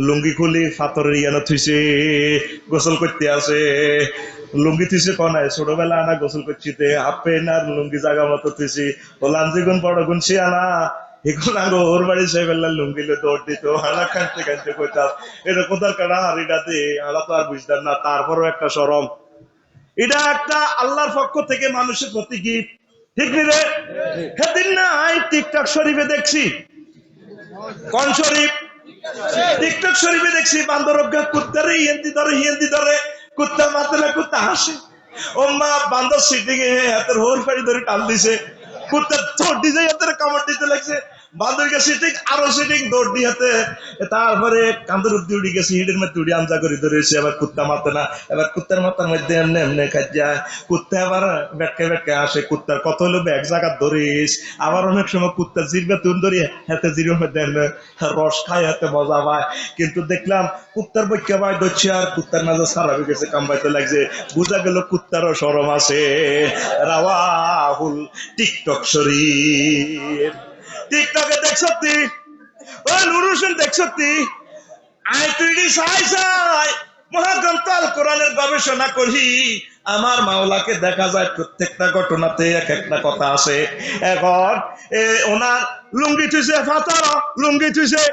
লুঙ্গি খুলি ফাতরের ইয়ানো থুইছে, গোসল করতে আসে, লুঙ্গি থুইছে কনায় ছোটবেলা আনা গোসল করছিতে হাফ প্যান্ট আর লুঙ্গি জাগা মতো থুইছি, বললাম যেগুন বড় গুণ সে আনা এখন আগে ওর বাড়ি সাহেবেল্লা লুঙ্গিলে দৌড় দিত, হালা কাঁদতে কাঁদতে কইতাম এটা কোথার কাটা হাড়িটাতে, আলা তো আর বুঝতাম না, তারপরও একটা শরম। এটা একটা আল্লাহর পক্ষ থেকে মানুষের প্রতি গিফট, ঠিক নি রে? সেদিন নাই টিকটক শরীফে দেখছি, কোন শরীফ? টিকটক শরীফে দেখছি বান্দর কুত্তারে হিয়েন্দি ধরে কুত্তা মাতে না, কুত্তা হাসে, ও মা বান্দর সিটিং এ হাতের হোর ফাড়ি ধরে টাল দিছে, কুত্তা চোট দিছে, হাতের কামড় দিতে লাগছে, বান্দরকে সিটিং আরো সিটিং দৌড় দিয়ে হাতে, তারপরে কান্দর উদ্দি উড়ি গেছে, হিডের মধ্যে উড়ি আমজা করে ধরেছে, এবার কুত্তা মাতে না, এবার কুত্তার মাথার মধ্যে এমনি এমনি খাই যায়, কুত্তা আবার বেটকে বেটকে আসে, কুত্তার কত হলো এক জায়গা ধরিস, আবার অনেক সময় কুত্তা জিরবে তুন ধরি হাতে জিরোর মধ্যে রস খায়, হাতে মজা পায়, কিন্তু দেখলাম কুত্তার বৈক্যা পায় ধরছে আর কুত্তার মাঝে সারা হয়ে গেছে, কামবাইতে লাগছে, বোঝা গেল কুত্তারও শরম আছে। রাওয়াহুল টিকটক শরীফ। টিকটকে দেখছতি ও নূর হোসেন, দেখছতি আই তুই সাই সাই মহাগ্রন্থ আল কোরআনের গবেষণা করি, আমার মাওলাকে দেখা যায় প্রত্যেকটা ঘটনাতে এক একটা কথা আছে। এখন ওনার লুঙ্গি থুইছে ফাতারা, লুঙ্গি থুইছে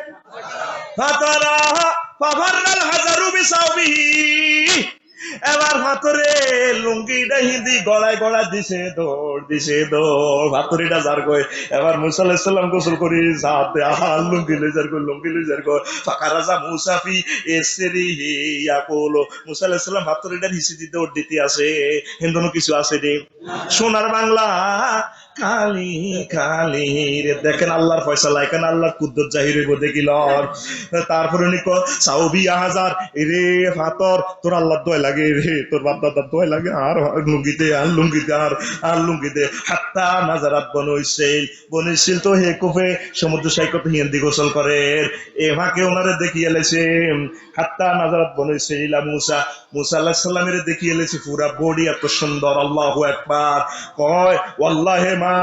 ফাতারা ফাভাররাল হাজারু বিসাউবিহি, এবার ভাতরে লুঙ্গিটা হিন্দি গড়ায় গড়ায় দিছে দৌড়, দিছে দৌড়, ভাতরিটা যার কই, এবার মুসা আলাইহিস সালাম গোসল করি যাতে আহার লুঙ্গি লইজার কই, লুঙ্গি লইজার কই, ফাঁকা রাজা মুসাফি এসেরি ইয়াকুল, মুসা আলাইহিস সালাম ভাতরিটা হিসি দিতে দৌড় দিতে আসে, হিন্দুনো কিছু আছে রে, সোনার বাংলা কালি কালি রে, দেখেন আল্লাহর ফয়সালা, এখানে আল্লাহর কুদরত জাহির হইব দেখিল। তারপরে নিক সাউবি হাজার রে ফাতর, তোর আল্লাহর দোয়া লাগে রে, তোর বাপ দাদার দোয়া লাগে, আর লুঙ্গিতে আর লুঙ্গিতে আর লুঙ্গিতে, হাত্তা নাজারাত বনইছিল তো হে কুফে সমুদ্র সৈকত হিন্দি গোসল করে, এ ফাঁকে ওনারে দেখিয়ে এলেছে, হাত্তা নাজারাত বনইছিল মুসা, মুসা আলাইহিস সালামের দেখিয়ে এলেছে পুরা বডি এত সুন্দর, আল্লাহু আকবার, কয় ওয়াল্লাহি মা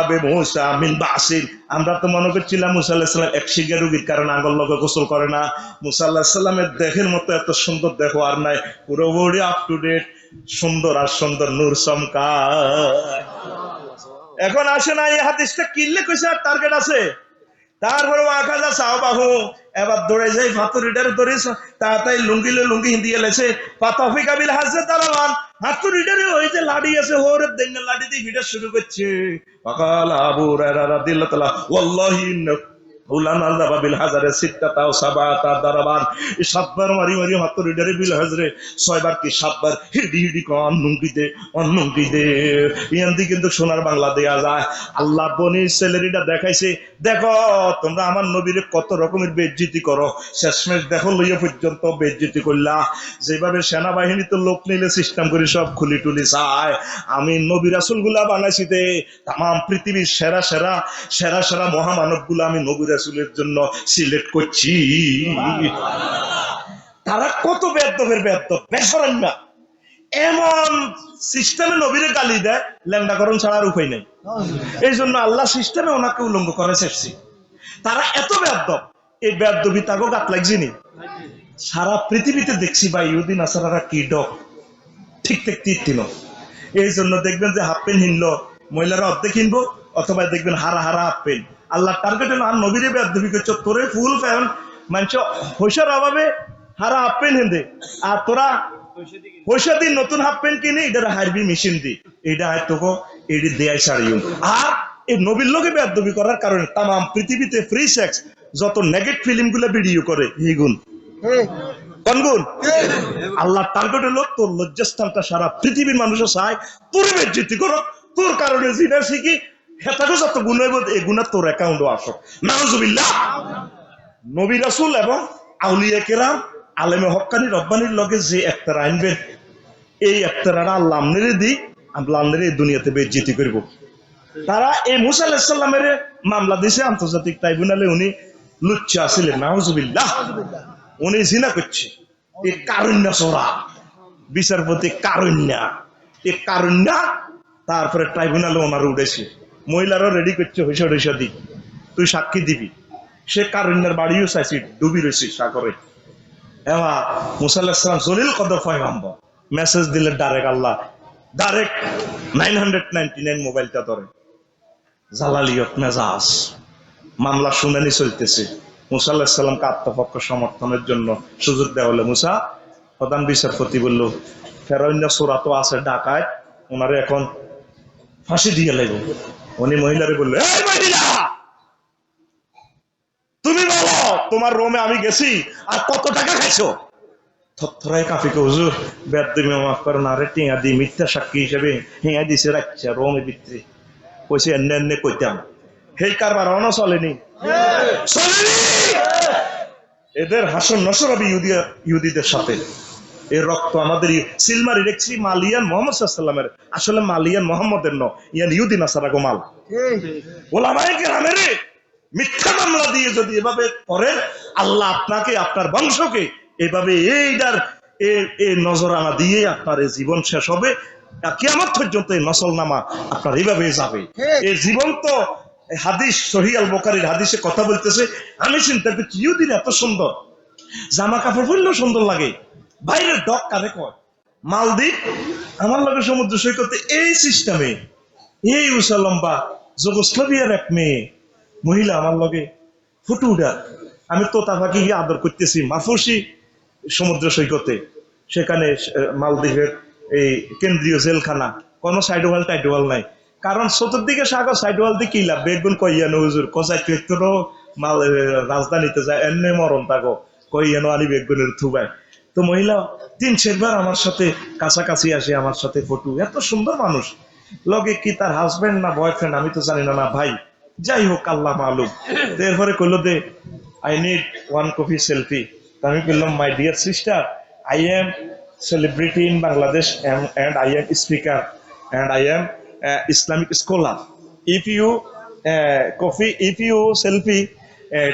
বে মুসা মিন বাসিল, আমরা তো মনে করছিলাম মুসা আলাইহিস সালাম এক শিগা রোগীর কারণে আঙ্গুল লগে গোসল করে না, মুসা আলাইহিস সালামের দেহের মতো এত সুন্দর দেখো আর নাই, পুরো বডি আপ টু ডেট, সুন্দর আর সুন্দর, নূর চমকায়। এখন আসে না এই হাদিসটা কিনলে কইছে আর টার্গেট আছে, তারপরে আকাজা সাহাবাহু, এবার দৌড়ে যাই ফাতুরিডার দৌড়েছে, তাড়াতাড়ি লুঙ্গি হিন্দি এলেছে, পাতাফি কাবিল হাসে দালামান, হাতুরিডারে ওই যে লাডি আছে হোরের দিন লাডি দিয়ে ভিড়া শুরু করছে, ওয়াকাল আবু হুরায়রা রাদিয়াল্লাহু তাআলা ওয়াল্লাহি সাতবার মারি মারি হাতুরিডারে বিল হাজরে, ছয়বার কি সাতবার হিডি হিডি কন লুঙ্গিতে অনলুঙ্গিতে, ইয়ান্দি কিন্তু সোনার বাংলা দেয়া যায়। আল্লাহ বনি ছেলেরিটা দেখাইছে, দেখো তোমরা আমার নবীরে কত রকমের বেজ্জিতি করো, শেষমেশ দেখো লইয়া পর্যন্ত বেজ্জিতি করলা, যেভাবে সেনাবাহিনী তো লোক নিলে সিস্টেম করে সব খুলি টুলি চায়, আমি নবী রাসূল গুলা বানাইছি তে তাম পৃথিবীর সেরা সেরা সেরা সেরা মহামানব গুলা আমি নবী রাসূলের জন্য সিলেক্ট করছি। তারা কত বেয়াদবের বেয়াদব বেশরম না, এমন সিস্টেমে নবীরে গালি দেয়, ল্যাংডাকরণ ছাড়ার উপায় নেই, এই জন্য আল্লাহ সিস্টেমে ওনাকে উলঙ্গ করে শেষছি। তারা এত বেয়াদব, এই বেয়াদবি তাকে গাত লাগছে নি, সারা পৃথিবীতে দেখছি ভাই ইহুদি নাসারারা কি ডক ঠিক ঠিক তীর, এই জন্য দেখবেন যে হাফ প্যান্ট হিনলো মহিলারা অর্ধেক কিনবো, অথবা দেখবেন হারা হারা হাফ প্যান্ট, আল্লাহ টার্গেট হলো আর নবীরে বেয়াদবি করছো, তোরে ফুল প্যান্ট মানুষ পয়সার অভাবে হারা হাফ প্যান্ট হিন্দে, আর তোরা পয়সা দিয়ে নতুন হাফ প্যান্ট কিনে এটা হারবি মেশিন দি, এটা তোকে এটি দেয় সারিও। আর এই নবীর লোকে বেয়াদবি করার কারণে তাম পৃথিবীতে ফ্রি সেক্স যত নেগেট ফিল্ম গুলো ভিডিও করে এই গুণ কোন গুণ, আল্লাহ টার্গেট হলো তোর লজ্জাস্থানটা সারা পৃথিবীর মানুষের চায়, তোর বেজ্জতি করো, তোর কারণে জিনা শিখি হেতাকে যত গুণ হইব এই গুণা তোর অ্যাকাউন্টও আসো, নাউজুবিল্লাহ। নবী রাসূল এবং আউলিয়া কেরাম আলেমে হক্কানি রব্বানির লগে যে একতারা আনবে, এই একতারারা আল্লাহ আমনেরে দিই, আল্লাহ আমনেরে এই দুনিয়াতে বেজ্জিতি করব। তারা এই মুসা আলাইহিস সালামের মামলা দিছে আন্তর্জাতিক ট্রাইব্যুনালে, উনি লুচ্চা ছিলেন, নাউজুবিল্লাহ, উনি জিনা করছে। এই কারুণ্য সোরা বিচারপতি কারুণ্যা, এই কারুণ্যা। তারপরে ট্রাইব্যুনালে ওনার উঠেছে, মহিলারও রেডি করছে, হইসা হইসা দি তুই সাক্ষী দিবি। সে কারুণ্যার বাড়িও চাইছি, ডুবি রয়েছে সাগরে। এবার মুসা আলাইহিস সালাম জলিল কদর পয়গম্বর মেসেজ দিলে ডাইরেক্ট আল্লাহ, ডাইরেক্ট 999 মোবাইলটা ধরে, জালালিয়ত মেজাজ, মামলা শুনানি চলতেছে। মুসা আলাইহিস সালামকে আত্মপক্ষ সমর্থনের জন্য সুযোগ দেওয়া হলো। মুসা, প্রধান বিচারপতি বলল, ফেরাউন্না সূরা তো আছে ঢাকায়, ওনারে এখন ফাঁসি দিয়ে লাগবে। উনি মহিলারে বললো, এই মহিলা, তুমি বলো তোমার রোমে আমি গেছি আর কত টাকা খাইছো? থরথরাই কাঁপিকে, হুজুর বেদমি মাফ করেন, আরে টিয়া দি মিথ্যা সাক্ষী হিসেবে হিঙা দিছে রাখছে রোমে ভিতরে, কইছে এনে এনে কইতাম। সেই কারবার অন চলেনি, চলেনি। এদের হাসন নসর হবে ইহুদিদের সাথে। এর রক্ত আমাদের সিলমারি দেখছি মালিয়ান মোহাম্মদ সাল্লামের, আসলে মালিয়ান মোহাম্মদের ন, ইয়ান ইহুদি নাসারা গোমাল ওলামায়ে কেরামের মিথ্যা মামলা দিয়ে যদি এভাবে করেন, আল্লাহ আপনাকে আপনার বংশকে এভাবে এইটার এই নজরানা দিয়ে আপনার এই জীবন শেষ হবে। কিয়ামত পর্যন্ত এই নসলনামা আপনার এইভাবে যাবে। এই জীবন তো হাদিস, সহিহ আল বুখারীর হাদিসে কথা বলতেছে, আমি চিন্তা করছি ইহুদির এত সুন্দর জামা কাপড় পরলেও সুন্দর লাগে, বাইরের ডক কারে কয়। মালদ্বীপ আমার লগে সমুদ্র সৈকতে এই সিস্টেমে, এই উষা লম্বা যুগোস্লাভিয়ার এক মেয়ে মহিলা আমার লগে ফুটু উঠা, আমি তোতা পাখি গিয়ে আদর করতেছি মাফুসি সমুদ্র সৈকতে, সেখানে মালদ্বীপের এই কেন্দ্রীয় জেলখানা, কোনো সাইড ওয়াল টাইড ওয়াল নাই, কারণ চতুর্দিকে সাগর, সাইড ওয়াল দিয়ে কি লাভ, বেগুন কইয়ানো হুজুর কসাই তোরও মাল রাজধানীতে যায় এমনি মরণ থাকো, কইয়ানো আনি বেগুনের থুবাই। তো মহিলা 3-4 বার আমার সাথে কাছাকাছি আসে, আমার সাথে ফটো, এত সুন্দর মানুষ, লগে কি তার হাজবেন্ড না বয়ফ্রেন্ড আমি তো জানি না, না ভাই, যাই হোক আল্লাহ মালুম। এরপরে কইলো দে আই নিড 1 কপি সেলফি। আমি বললাম, my dear sister, I am celebrity in Bangladesh and I am speaker and I am Islamic scholar. If you if you selfie,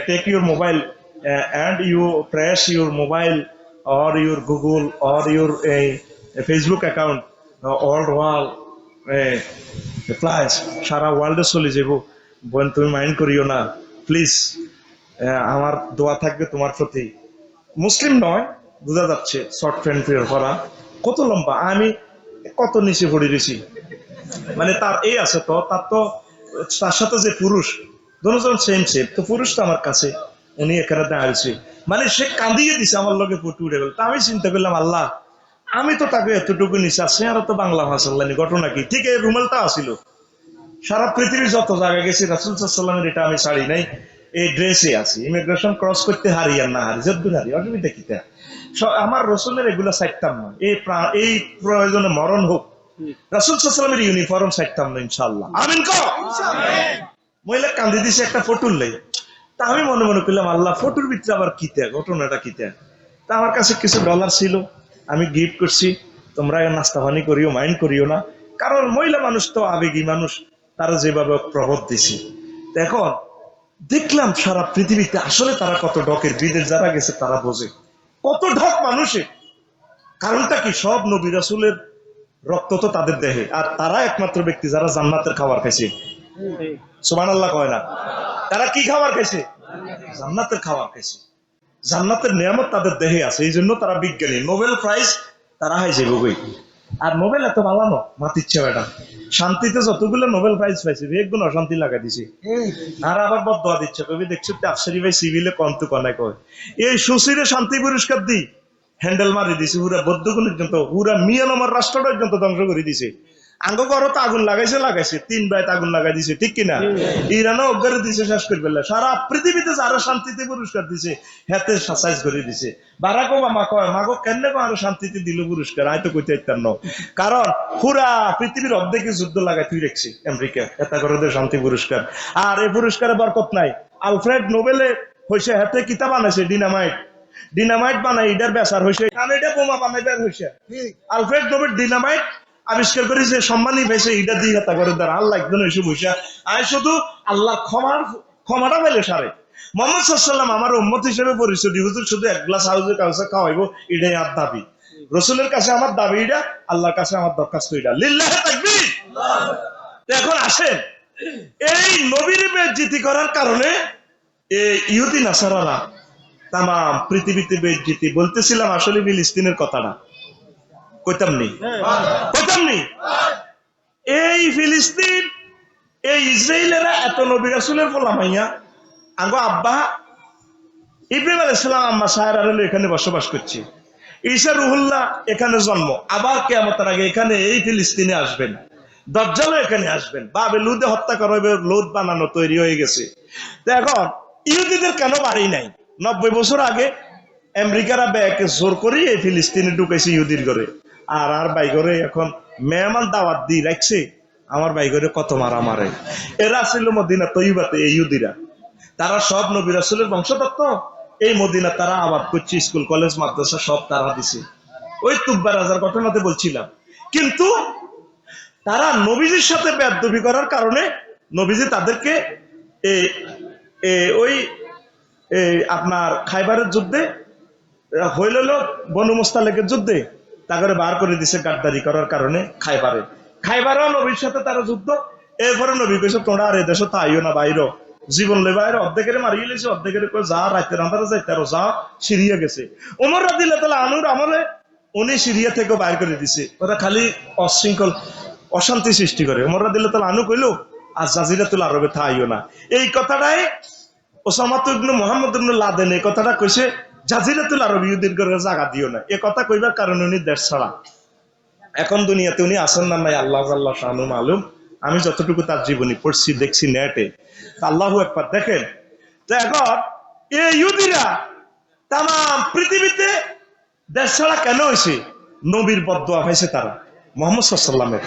take your mobile and you press your mobile or your Google or your Facebook account, all wall plus সারা ওয়ার্ল্ডে চলে যাব। বোন তুমি mind করিও না please, আমার দোয়া থাকবে তোমার প্রতি। মুসলিম নয় বোঝা যাচ্ছে, শর্ট ফ্রেন্ড ফিয়ার করা, কত লম্বা, আমি কত নিচে পড়ে গেছি। মানে তার এই আছে তো, তার সাথে যে পুরুষ দুজন সেম সেম, তো পুরুষ তো আমার কাছে, উনি এখানে দাঁড়িয়েছে, মানে সে কাঁদিয়ে দিছে আমার লগে ফুটে উঠে গেল। তা আমি চিন্তা করলাম, আল্লাহ আমি তো তাকে এতটুকু নিচে আসছি, আর তো বাংলা ভাষা ঘটনা কি, ঠিক এই রুমালটা আসিল। সারা পৃথিবীর যত জায়গায় গেছি রাসূল সাল্লাল্লাহু আলাইহি ওয়াসাল্লামের এটা আমি ছাড়ি নাই, এই ড্রেসে আছি, ইমিগ্রেশন ক্রস করতে হারি আর না হারি যদ্দুর হারি, অসুবিধা কি? আমার রসুলের এগুলো ছাড়তাম না, এই প্রয়োজনে মরণ হোক, রাসূল সাল্লাল্লাহু আলাইহি ওয়াসাল্লামের ইউনিফর্ম ছাড়তাম না ইনশাআল্লাহ। আমিন কও। মহিলা কান্দি দিছে একটা ফটোর লাই। তা আমি মনে মনে করলাম, আল্লাহ ফটোর ভিতরে আবার কিতে, ঘটনাটা কিতে। তা আমার কাছে কিছু ডলার ছিল, আমি গিফট করছি, তোমরা নাস্তা পানি করিও, মাইন্ড করিও না, কারণ মহিলা মানুষ তো আবেগী মানুষ, তারা যেভাবে প্রবোধ দিছি। এখন দেখলাম সারা পৃথিবীতে আসলে তারা কত ঢকের, বিদেশ যারা গেছে তারা বোঝে কত ঢক মানুষের। কারণটা কি, সব নবী রাসূলের রক্ত তো তাদের দেহে, আর তারা একমাত্র ব্যক্তি যারা জান্নাতের খাবার খাইছে। সুবহানাল্লাহ কয় না? তারা কি খাবার খাইছে? জান্নাতের খাবার খাইছে, জান্নাতের নিয়ামত তাদের দেহে আছে, এই জন্য তারা বিজ্ঞানী, নোবেল প্রাইজ তারা হাইছে বই। আর নোবেল এত বালানো মাতিচ্ছে ম্যাডাম, শান্তিতে যতগুলো নোবেল প্রাইজ পাইছে একগুণ অশান্তি লাগাই দিছে, আর আবার বদদোয়া দিচ্ছে, কবি দেখছো আফসারি ভাই সিভিলে কন্ত কনায় কয় এই সুশীরে শান্তি পুরস্কার দি হ্যান্ডেল মারি দিছে, পুরা বৌদ্ধগুণ পর্যন্ত, পুরা মিয়ানমার রাষ্ট্র পর্যন্ত ধ্বংস করে দিছে। আঙ্গ ঘরও তো আগুন লাগাইছে 3 বাইতে আগুন লাগাই দিছে, ঠিক কিনা? ইরানও অজ্ঞারে দিছে শেষ করে ফেললে, সারা পৃথিবীতে যারা শান্তিতে পুরস্কার দিছে হাতে সাইজ করে দিছে। বারাক ওবামা কয় মাগো কেন আরো শান্তিতে দিল পুরস্কার, আমি তো কইতে পারতাম না, কারণ পুরা পৃথিবীর অর্ধেকে যুদ্ধ লাগাই তুই রেখছি আমেরিকা, এটা করে শান্তি পুরস্কার। আর এই পুরস্কারে বরকত নাই। আলফ্রেড নোবেলে হয়েছে হাতে কিতাব আনাইছে ডিনামাইট, ডিনামাইট বানাই এটার বেচার হয়েছে, কারণ এটা বোমা বানাইবার হয়েছে। আলফ্রেড নোবেল ডিনামাইট আবিষ্কার করে যে সম্মানই পাইছে এটা দিয়ে হত্যা করে দেন। আল্লাহ একজন এসে বসে আমি শুধু আল্লাহ ক্ষমাটা পেলে সারে। মোহাম্মদ সাল্লাল্লাহু আমার উম্মত হিসেবে পরিচয় দিই, হুজুর শুধু এক গ্লাস হাউজের কাছে খাওয়াইবো, এটাই আর দাবি। রসুলের কাছে আমার দাবি এটা, আল্লাহর কাছে আমার দরখাস্ত এটা। লিল্লাহি তাকবীর। এখন আসেন, এই নবীর বেইজ্জতি করার কারণে এই ইহুদি নাসারারা তাম পৃথিবীতে বেইজ্জতি। বলতেছিলাম আসলে ফিলিস্তিনের কথাটা কইতাম নি। এই ফিলিস্তিন, এই ইসরায়েলেরা এত নবী রাসূলের ফলামাইয়া, আগো আব্বা ইব্রাহিম আলাইহিস সালাম আম্মা সাহারা হলো এখানে বসবাস করছে, ঈসা রুহুল্লাহ এখানে জন্ম, আবার কিয়ামতের আগে এখানে এই ফিলিস্তিনে আসবেন, দাজ্জালও এখানে আসবেন, বাবে লুদে হত্যা করা হবে, লুদ বানানো তৈরি হয়ে গেছে। তো এখন ইহুদিদের কেন বাড়ি নাই? 90 বছর আগে আমেরিকারা ব্যাকে জোর করে এই ফিলিস্তিনে ঢুকাইছে ইহুদির ঘরে, আর ভাই ঘরে এখন মেহমান দাওয়াত দিয়ে রাখছে, আমার ভাই ঘরে কত মারা মারে। এরা ছিল মদিনা তৈবাতে, এই ইহুদিরা, তারা সব নবী রাসূলের বংশধর। এই মদিনা তারা আবাদ করছে, স্কুল কলেজ মাদ্রাসা সব তারা দিছে, ওই তুব্বা রাজার ঘটনাতে বলছিলাম। কিন্তু তারা নবীজির সাথে বেয়াদবি করার কারণে নবীজি তাদেরকে ওই আপনার খাইবারের যুদ্ধে হইল বনু মুস্তালিকের যুদ্ধে তাকে বার করে দিছে গাদ্দারি করার কারণে। খাইবারও নবীর সাথে তারা যুদ্ধ। এরপরে নবী কইছে তোমরা আর এদেশে তাইও না, বাইর জীবন লই বাইরে, অর্ধেকের মারিয়ে লেছে, অর্ধেকের যা রাতের আন্ধারে যাইতে আরো যা সিরিয়া গেছে। ওমর রাদিয়াল্লাহু তাআলা আনহুর আমলে উনি সিরিয়া থেকে বাইর করে দিছে। ওরা খালি অশৃঙ্খল অশান্তি সৃষ্টি করে। ওমর রাদিয়াল্লাহু তাআলা আনহু কইলো আর জাজিরাতুল আরবে থাইও না। এই কথাটাই ওসামা ইবনে মুহাম্মদ ইবনে লাদেন এই কথাটা কইছে, জাজিরাতুল আরব ইহুদির ঘরে জায়গা দিও না। এই কথা কইবার কারণে উনি দেশ ছাড়া। এখন দুনিয়াতে উনি আসেন না নাই আল্লাহ আল্লাহ শানু মালুম। আমি যতটুকু তার জীবনী পড়ছি দেখছি নেটে, আল্লাহু আকবার। দেখেন তো এখন এই ইহুদিরা তাম পৃথিবীতে দেশ ছাড়া কেন হয়েছে? নবীর বদদোয়া পাইছে তারা, মুহাম্মদ সাল্লাল্লাহু আলাইহি ওয়াসাল্লামের,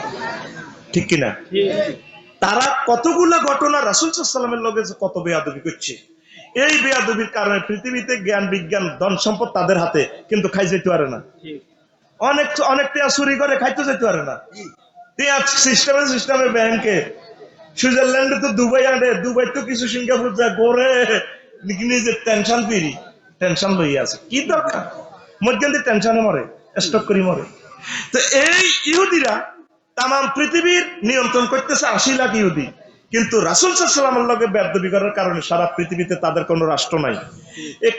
ঠিক কিনা? তারা কতগুলো ঘটনা রাসূল সাল্লাল্লাহু আলাইহি ওয়াসাল্লামের লগে কত বেয়াদবি করছে। এই বেয়াদবির কারণে পৃথিবীতে জ্ঞান বিজ্ঞান ধন সম্পদ তাদের হাতে, কিন্তু খাই যেতে পারে না। অনেক টিয়া চুরি করে খাইতে যেতে পারে না। টিয়া সিস্টেমে ব্যাংকে, সুইজারল্যান্ডে তো দুবাই আনে, দুবাই তো কিছু সিঙ্গাপুর যায় গড়ে নিজের টেনশন লইয়া আছে। কি দরকার? মধ্যে টেনশনে মরে, স্টক করি মরে। তো এই ইহুদিরা তাম পৃথিবীর নিয়ন্ত্রণ করতেছে 80 লাখ ইহুদি, কিন্তু রাসূল সাল্লাল্লাহু আলাইহি ওয়াসাল্লামের লগে বেয়াদবি করার কারণে সারা পৃথিবীতে তাদের কোনো রাষ্ট্র নাই।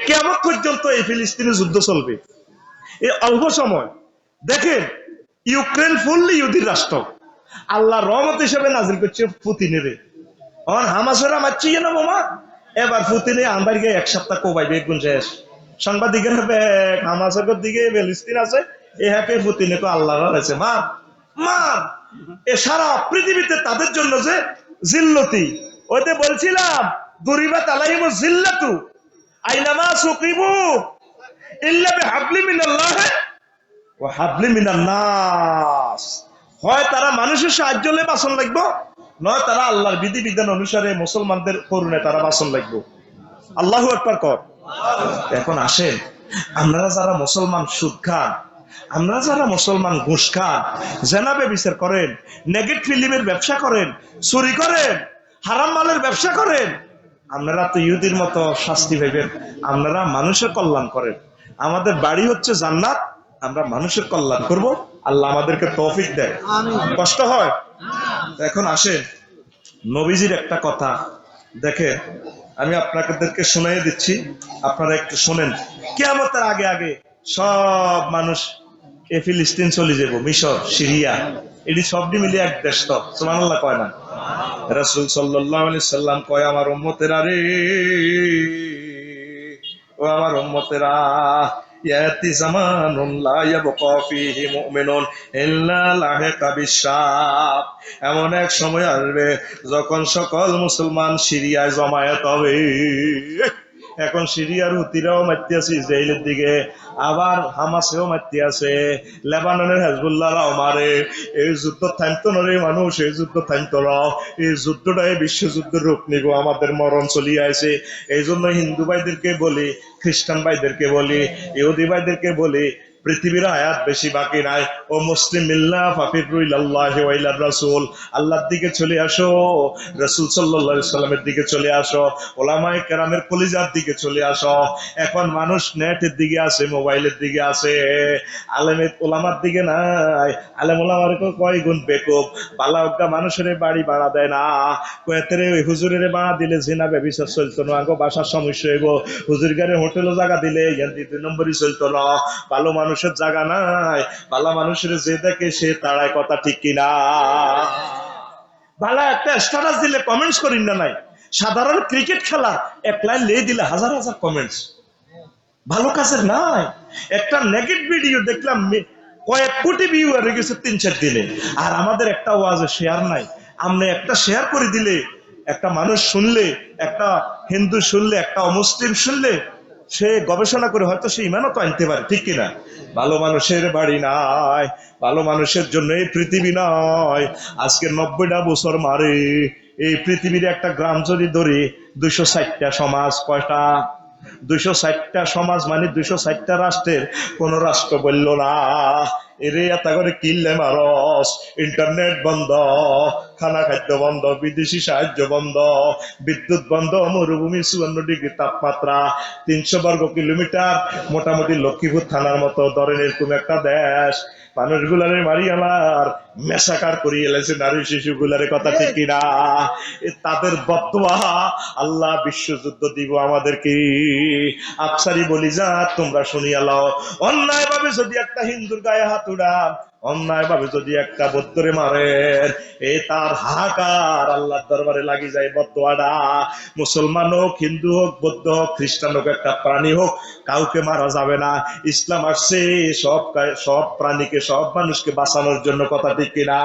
কিয়ামত পর্যন্ত এই ফিলিস্তিনে যুদ্ধ চলবে। এই অল্প সময় দেখেন ইউক্রেন ফুললি ইহুদির রাষ্ট্র, আল্লাহ রহমত হিসেবে নাজিল করছে পুতিনের। হামাসেরা মারছি না বোমা, এবার পুতিনে আমার গিয়ে 1 সপ্তাহ কোবাইবে গুঞ্জাইশ। সাংবাদিকের হামাসের দিকে ফিলিস্তিন আছে, এ হাকে পুতিনে তো আল্লাহ আছে মার। এ সারা পৃথিবীতে তাদের জন্য যে জিল্লতি, ওইতে বলছিলাম দুরিবাত আলাইহিম জিল্লাতু আইনামা সুকিবু ইল্লা বিহাবলি মিনাল্লাহ ওয়া হাবলি মিনান নাস। হয় তারা মানুষের সাহায্য লয়ে বাঁচন লাগবো, নয় তারা আল্লাহর বিধি বিধান অনুসারে মুসলমানদের করুণে তারা বাঁচন লাগবো। আল্লাহু আকবার কর। এখন আসেন, আমরা যারা মুসলমান সুদ খান, আমরা যারা মুসলমান ঘুষ খান, জেনাবে বিচার করেন, নেগেট ফিল্মের ব্যবসা করেন, চুরি করেন, হারাম মালের ব্যবসা করেন, আপনারা তো ইহুদির মতো শাস্তি পাইবেন। আপনারা মানুষের কল্যাণ করেন। আমাদের বাড়ি হচ্ছে জান্নাত, আমরা মানুষের কল্যাণ করব, আল্লাহ আমাদেরকে তৌফিক দেয়। কষ্ট হয়। এখন আসেন, নবীজির একটা কথা দেখেন, আমি আপনাদেরকে শোনাই দিচ্ছি, আপনারা একটু শোনেন। কিয়ামতের আগে আগে সব মানুষ এ ফিলিস্তিন চলে যাব, মিশর, সিরিয়া, এটি সবটি মিলে এক দেশ। তো সুবহানাল্লাহ কয় না? রাসূল সাল্লাল্লাহু আলাইহি সাল্লাম কয়, আমার উম্মতেরা রে, ও আমার উম্মতেরা, ইয়াতি জামানুন লা ইয়াবকা ফীহি মুমিনুন ইল্লা লাহিকা বিশাব। এমন এক সময় আসবে যখন সকল মুসলমান সিরিয়ায় জমায়েত হবে। এখন সিরিয়ার হুতিরাও মারতে আছে ইসরায়েলের দিকে, আবার হামাসেও মারতে আছে, লেবাননের হেজবুল্লাহরাও মারে। এই যুদ্ধ থামতো না রে মানুষ, এই যুদ্ধ থামতো না। এই যুদ্ধটাই বিশ্বযুদ্ধের রূপ নিব, আমাদের মরণ চলিয়ে আছে। এই জন্য হিন্দু ভাইদেরকে বলি, খ্রিস্টান ভাইদেরকে বলি, ইহুদি ভাইদেরকে বলি, পৃথিবীর হায়াত বেশি বাকি নাই। ও মুসলিম মিল্লাহ ফাফিরু ইলাল্লাহি ওয়া ইলার রাসূল, আল্লাহর দিকে চলে আসো, রাসূল সাল্লাল্লাহু আলাইহি সাল্লামের দিকে চলে আসো, ওলামায়ে কেরামের কলিজার দিকে চলে আসো। এখন মানুষ নেটের দিকে আছে, মোবাইলের দিকে আছে, আলেমে ওলামার দিকে নাই। আলেম ওলামার কয় গুণ বেকুব, বালাউগা মানুষের বাড়ি ভাড়া দেয় না, কয়েতেরে হুজুরের ভাড়া দিলে জিনা ব্যভিচার চলতো না, আগো বাসার সমস্যা হইব। হুজুর গারে হোটেলও জায়গা দিলে দুই নম্বরই চলতো না। ভালো মানুষের জায়গা নাই, ভালো মানুষের যে দেখে সে তাড়ায়, কথা ঠিক কিনা? ভালো একটা স্ট্যাটাস দিলে কমেন্টস করি না নাই, সাধারণ ক্রিকেট খেলা এক লাইন লে দিলে হাজার হাজার কমেন্টস। ভালো কাজের নাই। একটা নেগেটিভ ভিডিও দেখলাম কয়েক কোটি ভিউ হয়ে গেছে 3-4 দিনে, আর আমাদের একটা ওয়াজে শেয়ার নাই। আমরা একটা শেয়ার করে দিলে, একটা মানুষ শুনলে, একটা হিন্দু শুনলে, একটা অমুসলিম শুনলে, সে গবেষণা করে হয়তো সে ইমানও তো আনতে পারে, ঠিক কিনা? ভালো মানুষের বাড়ি নাই, ভালো মানুষের জন্য এই পৃথিবী নয়। আজকে 90টা বছর মারে এই পৃথিবীর একটা গ্রাম যদি ধরি, 260টা সমাজ, কয়টা? 260টা সমাজ, মানে 260টা রাষ্ট্রের কোন রাষ্ট্র বলল না এরে এত করে কিনলে মারস, ইন্টারনেট বন্ধ, খানা খাদ্য বন্ধ, বিদেশি সাহায্য বন্ধ, বিদ্যুৎ বন্ধ, মরুভূমি 54 ডিগ্রি তাপমাত্রা, 300 বর্গ কিলোমিটার, মোটামুটি লক্ষ্মীপুর থানার মতো ধরেন এরকম একটা দেশ। মানুষগুলারে মারি আমার মেসাকার করিয়ে এলেছে, নারী শিশুগুলারে, কথা ঠিক কিনা? তাদের বদদোয়া, আল্লাহ বিশ্বযুদ্ধ দিব আমাদেরকে। আফসারি বলি যা তোমরা শুনিয়া লও, অন্যায় ভাবে যদি একটা হিন্দুর গায়ে হাত উড়ান, অন্যায় ভাবে যদি একটা বৌদ্ধরে মারেন, এ তার হাহাকার আল্লাহর দরবারে লাগি যায় বদদোয়াটা। মুসলমান হোক, হিন্দু হোক, বৌদ্ধ হোক, খ্রিস্টান হোক, একটা প্রাণী হোক, কাউকে মারা যাবে না। ইসলাম আসছে সব প্রাণীকে, সব মানুষকে বাঁচানোর জন্য, কথা ঠিক কিনা?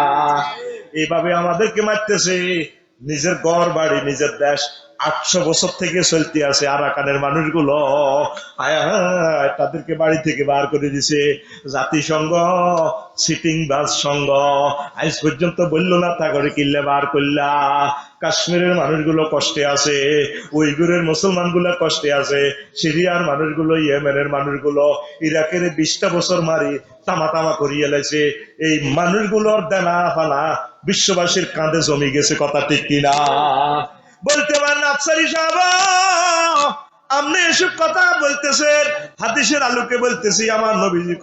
এইভাবে আমাদেরকে মারতেছে। নিজের ঘর বাড়ি, নিজের দেশ 800 বছর থেকে চলতে আছে। আরাকানের মানুষগুলো হায় হায়, তাদেরকে বাড়ি থেকে বার করে দিছে জাতিসংঘ, সিটিং বাস সংঘ, আজ পর্যন্ত বললো না তা করে কিল্লে বার করলা। কাশ্মীরের মানুষগুলো কষ্টে আছে, উইগুরের মুসলমানগুলো কষ্টে আছে, সিরিয়ার মানুষগুলো, ইয়েমেনের মানুষগুলো, ইরাকের 20টা বছর মারি তামা তামা করিয়ে এলেছে। এই মানুষগুলোর দেনা ফানা বিশ্ববাসীর কাঁধে জমি গেছে, কথা ঠিক কিনা? বলতে পারেন আফসারি সাহেব, আপনি এসব কথা বলতেছেন, হাদিসের আলোকে বলতেছি, আমার নবীজি